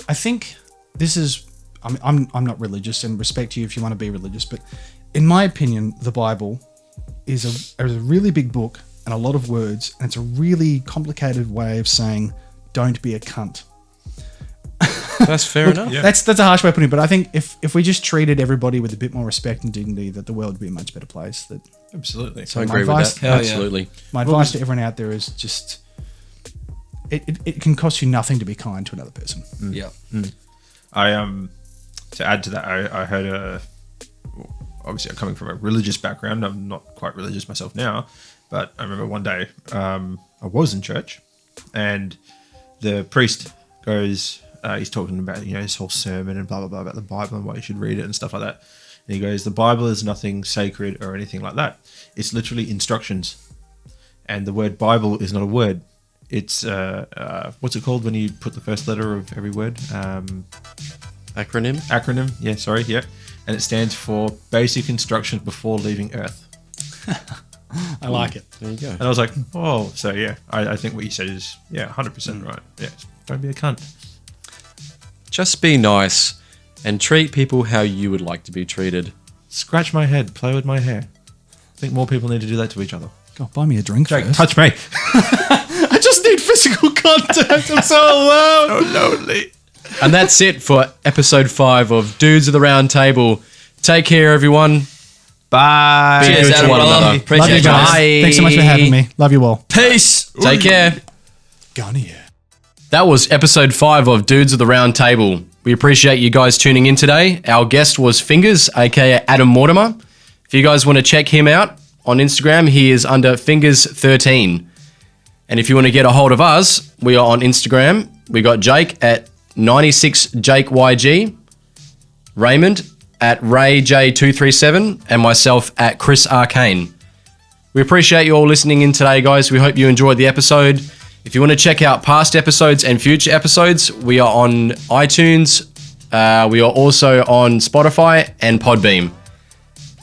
I think this is. I'm not religious, and respect to you if you want to be religious, but in my opinion, the Bible is a really big book and a lot of words, and it's a really complicated way of saying don't be a cunt. That's fair enough. Yeah. That's a harsh way of putting it, but I think if we just treated everybody with a bit more respect and dignity, that the world would be a much better place. That Absolutely. I agree with that. Absolutely. My advice to everyone out there is just it can cost you nothing to be kind to another person. Yeah. I to add to that, I heard obviously I'm coming from a religious background. I'm not quite religious myself now, but I remember one day I was in church, and the priest goes, he's talking about his whole sermon and blah blah blah about the Bible and why you should read it and stuff like that. And he goes, the Bible is nothing sacred or anything like that. It's literally instructions, and the word Bible is not a word. It's what's it called when you put the first letter of every word? Acronym. Yeah, sorry. Yeah, and it stands for basic instructions before leaving Earth. I like it. There you go. And I was like, oh, so yeah, I think what you said is 100% right. Yeah, don't be a cunt. Just be nice and treat people how you would like to be treated. Scratch my head, play with my hair. I think more people need to do that to each other. God, buy me a drink Jake, first. touch me. I just need physical contact. I'm so alone. So lonely. And that's it for episode 5 of Dudes of the Round Table. Take care, everyone. Bye. Be Cheers, good to Adam. one Well, another. Love appreciate you it, guys. Bye. Thanks so much for having me. Love you all. Peace. Take care. Go on here. That was episode 5 of Dudes of the Round Table. We appreciate you guys tuning in today. Our guest was Fingaz, aka Adam Mortimer. If you guys want to check him out on Instagram, he is under Fingaz13. And if you want to get a hold of us, we are on Instagram. We got Jake at 96JakeYG, Raymond at RayJ237, and myself at Chris Arcane. We appreciate you all listening in today, guys. We hope you enjoyed the episode. If you want to check out past episodes and future episodes, we are on iTunes. We are also on Spotify and Podbeam.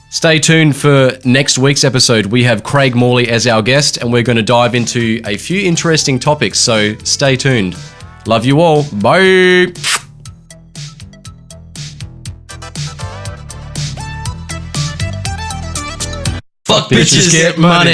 Stay tuned for next week's episode. We have Craig Morley as our guest, and we're going to dive into a few interesting topics, so stay tuned. Love you all. Bye. Fuck bitches, get money.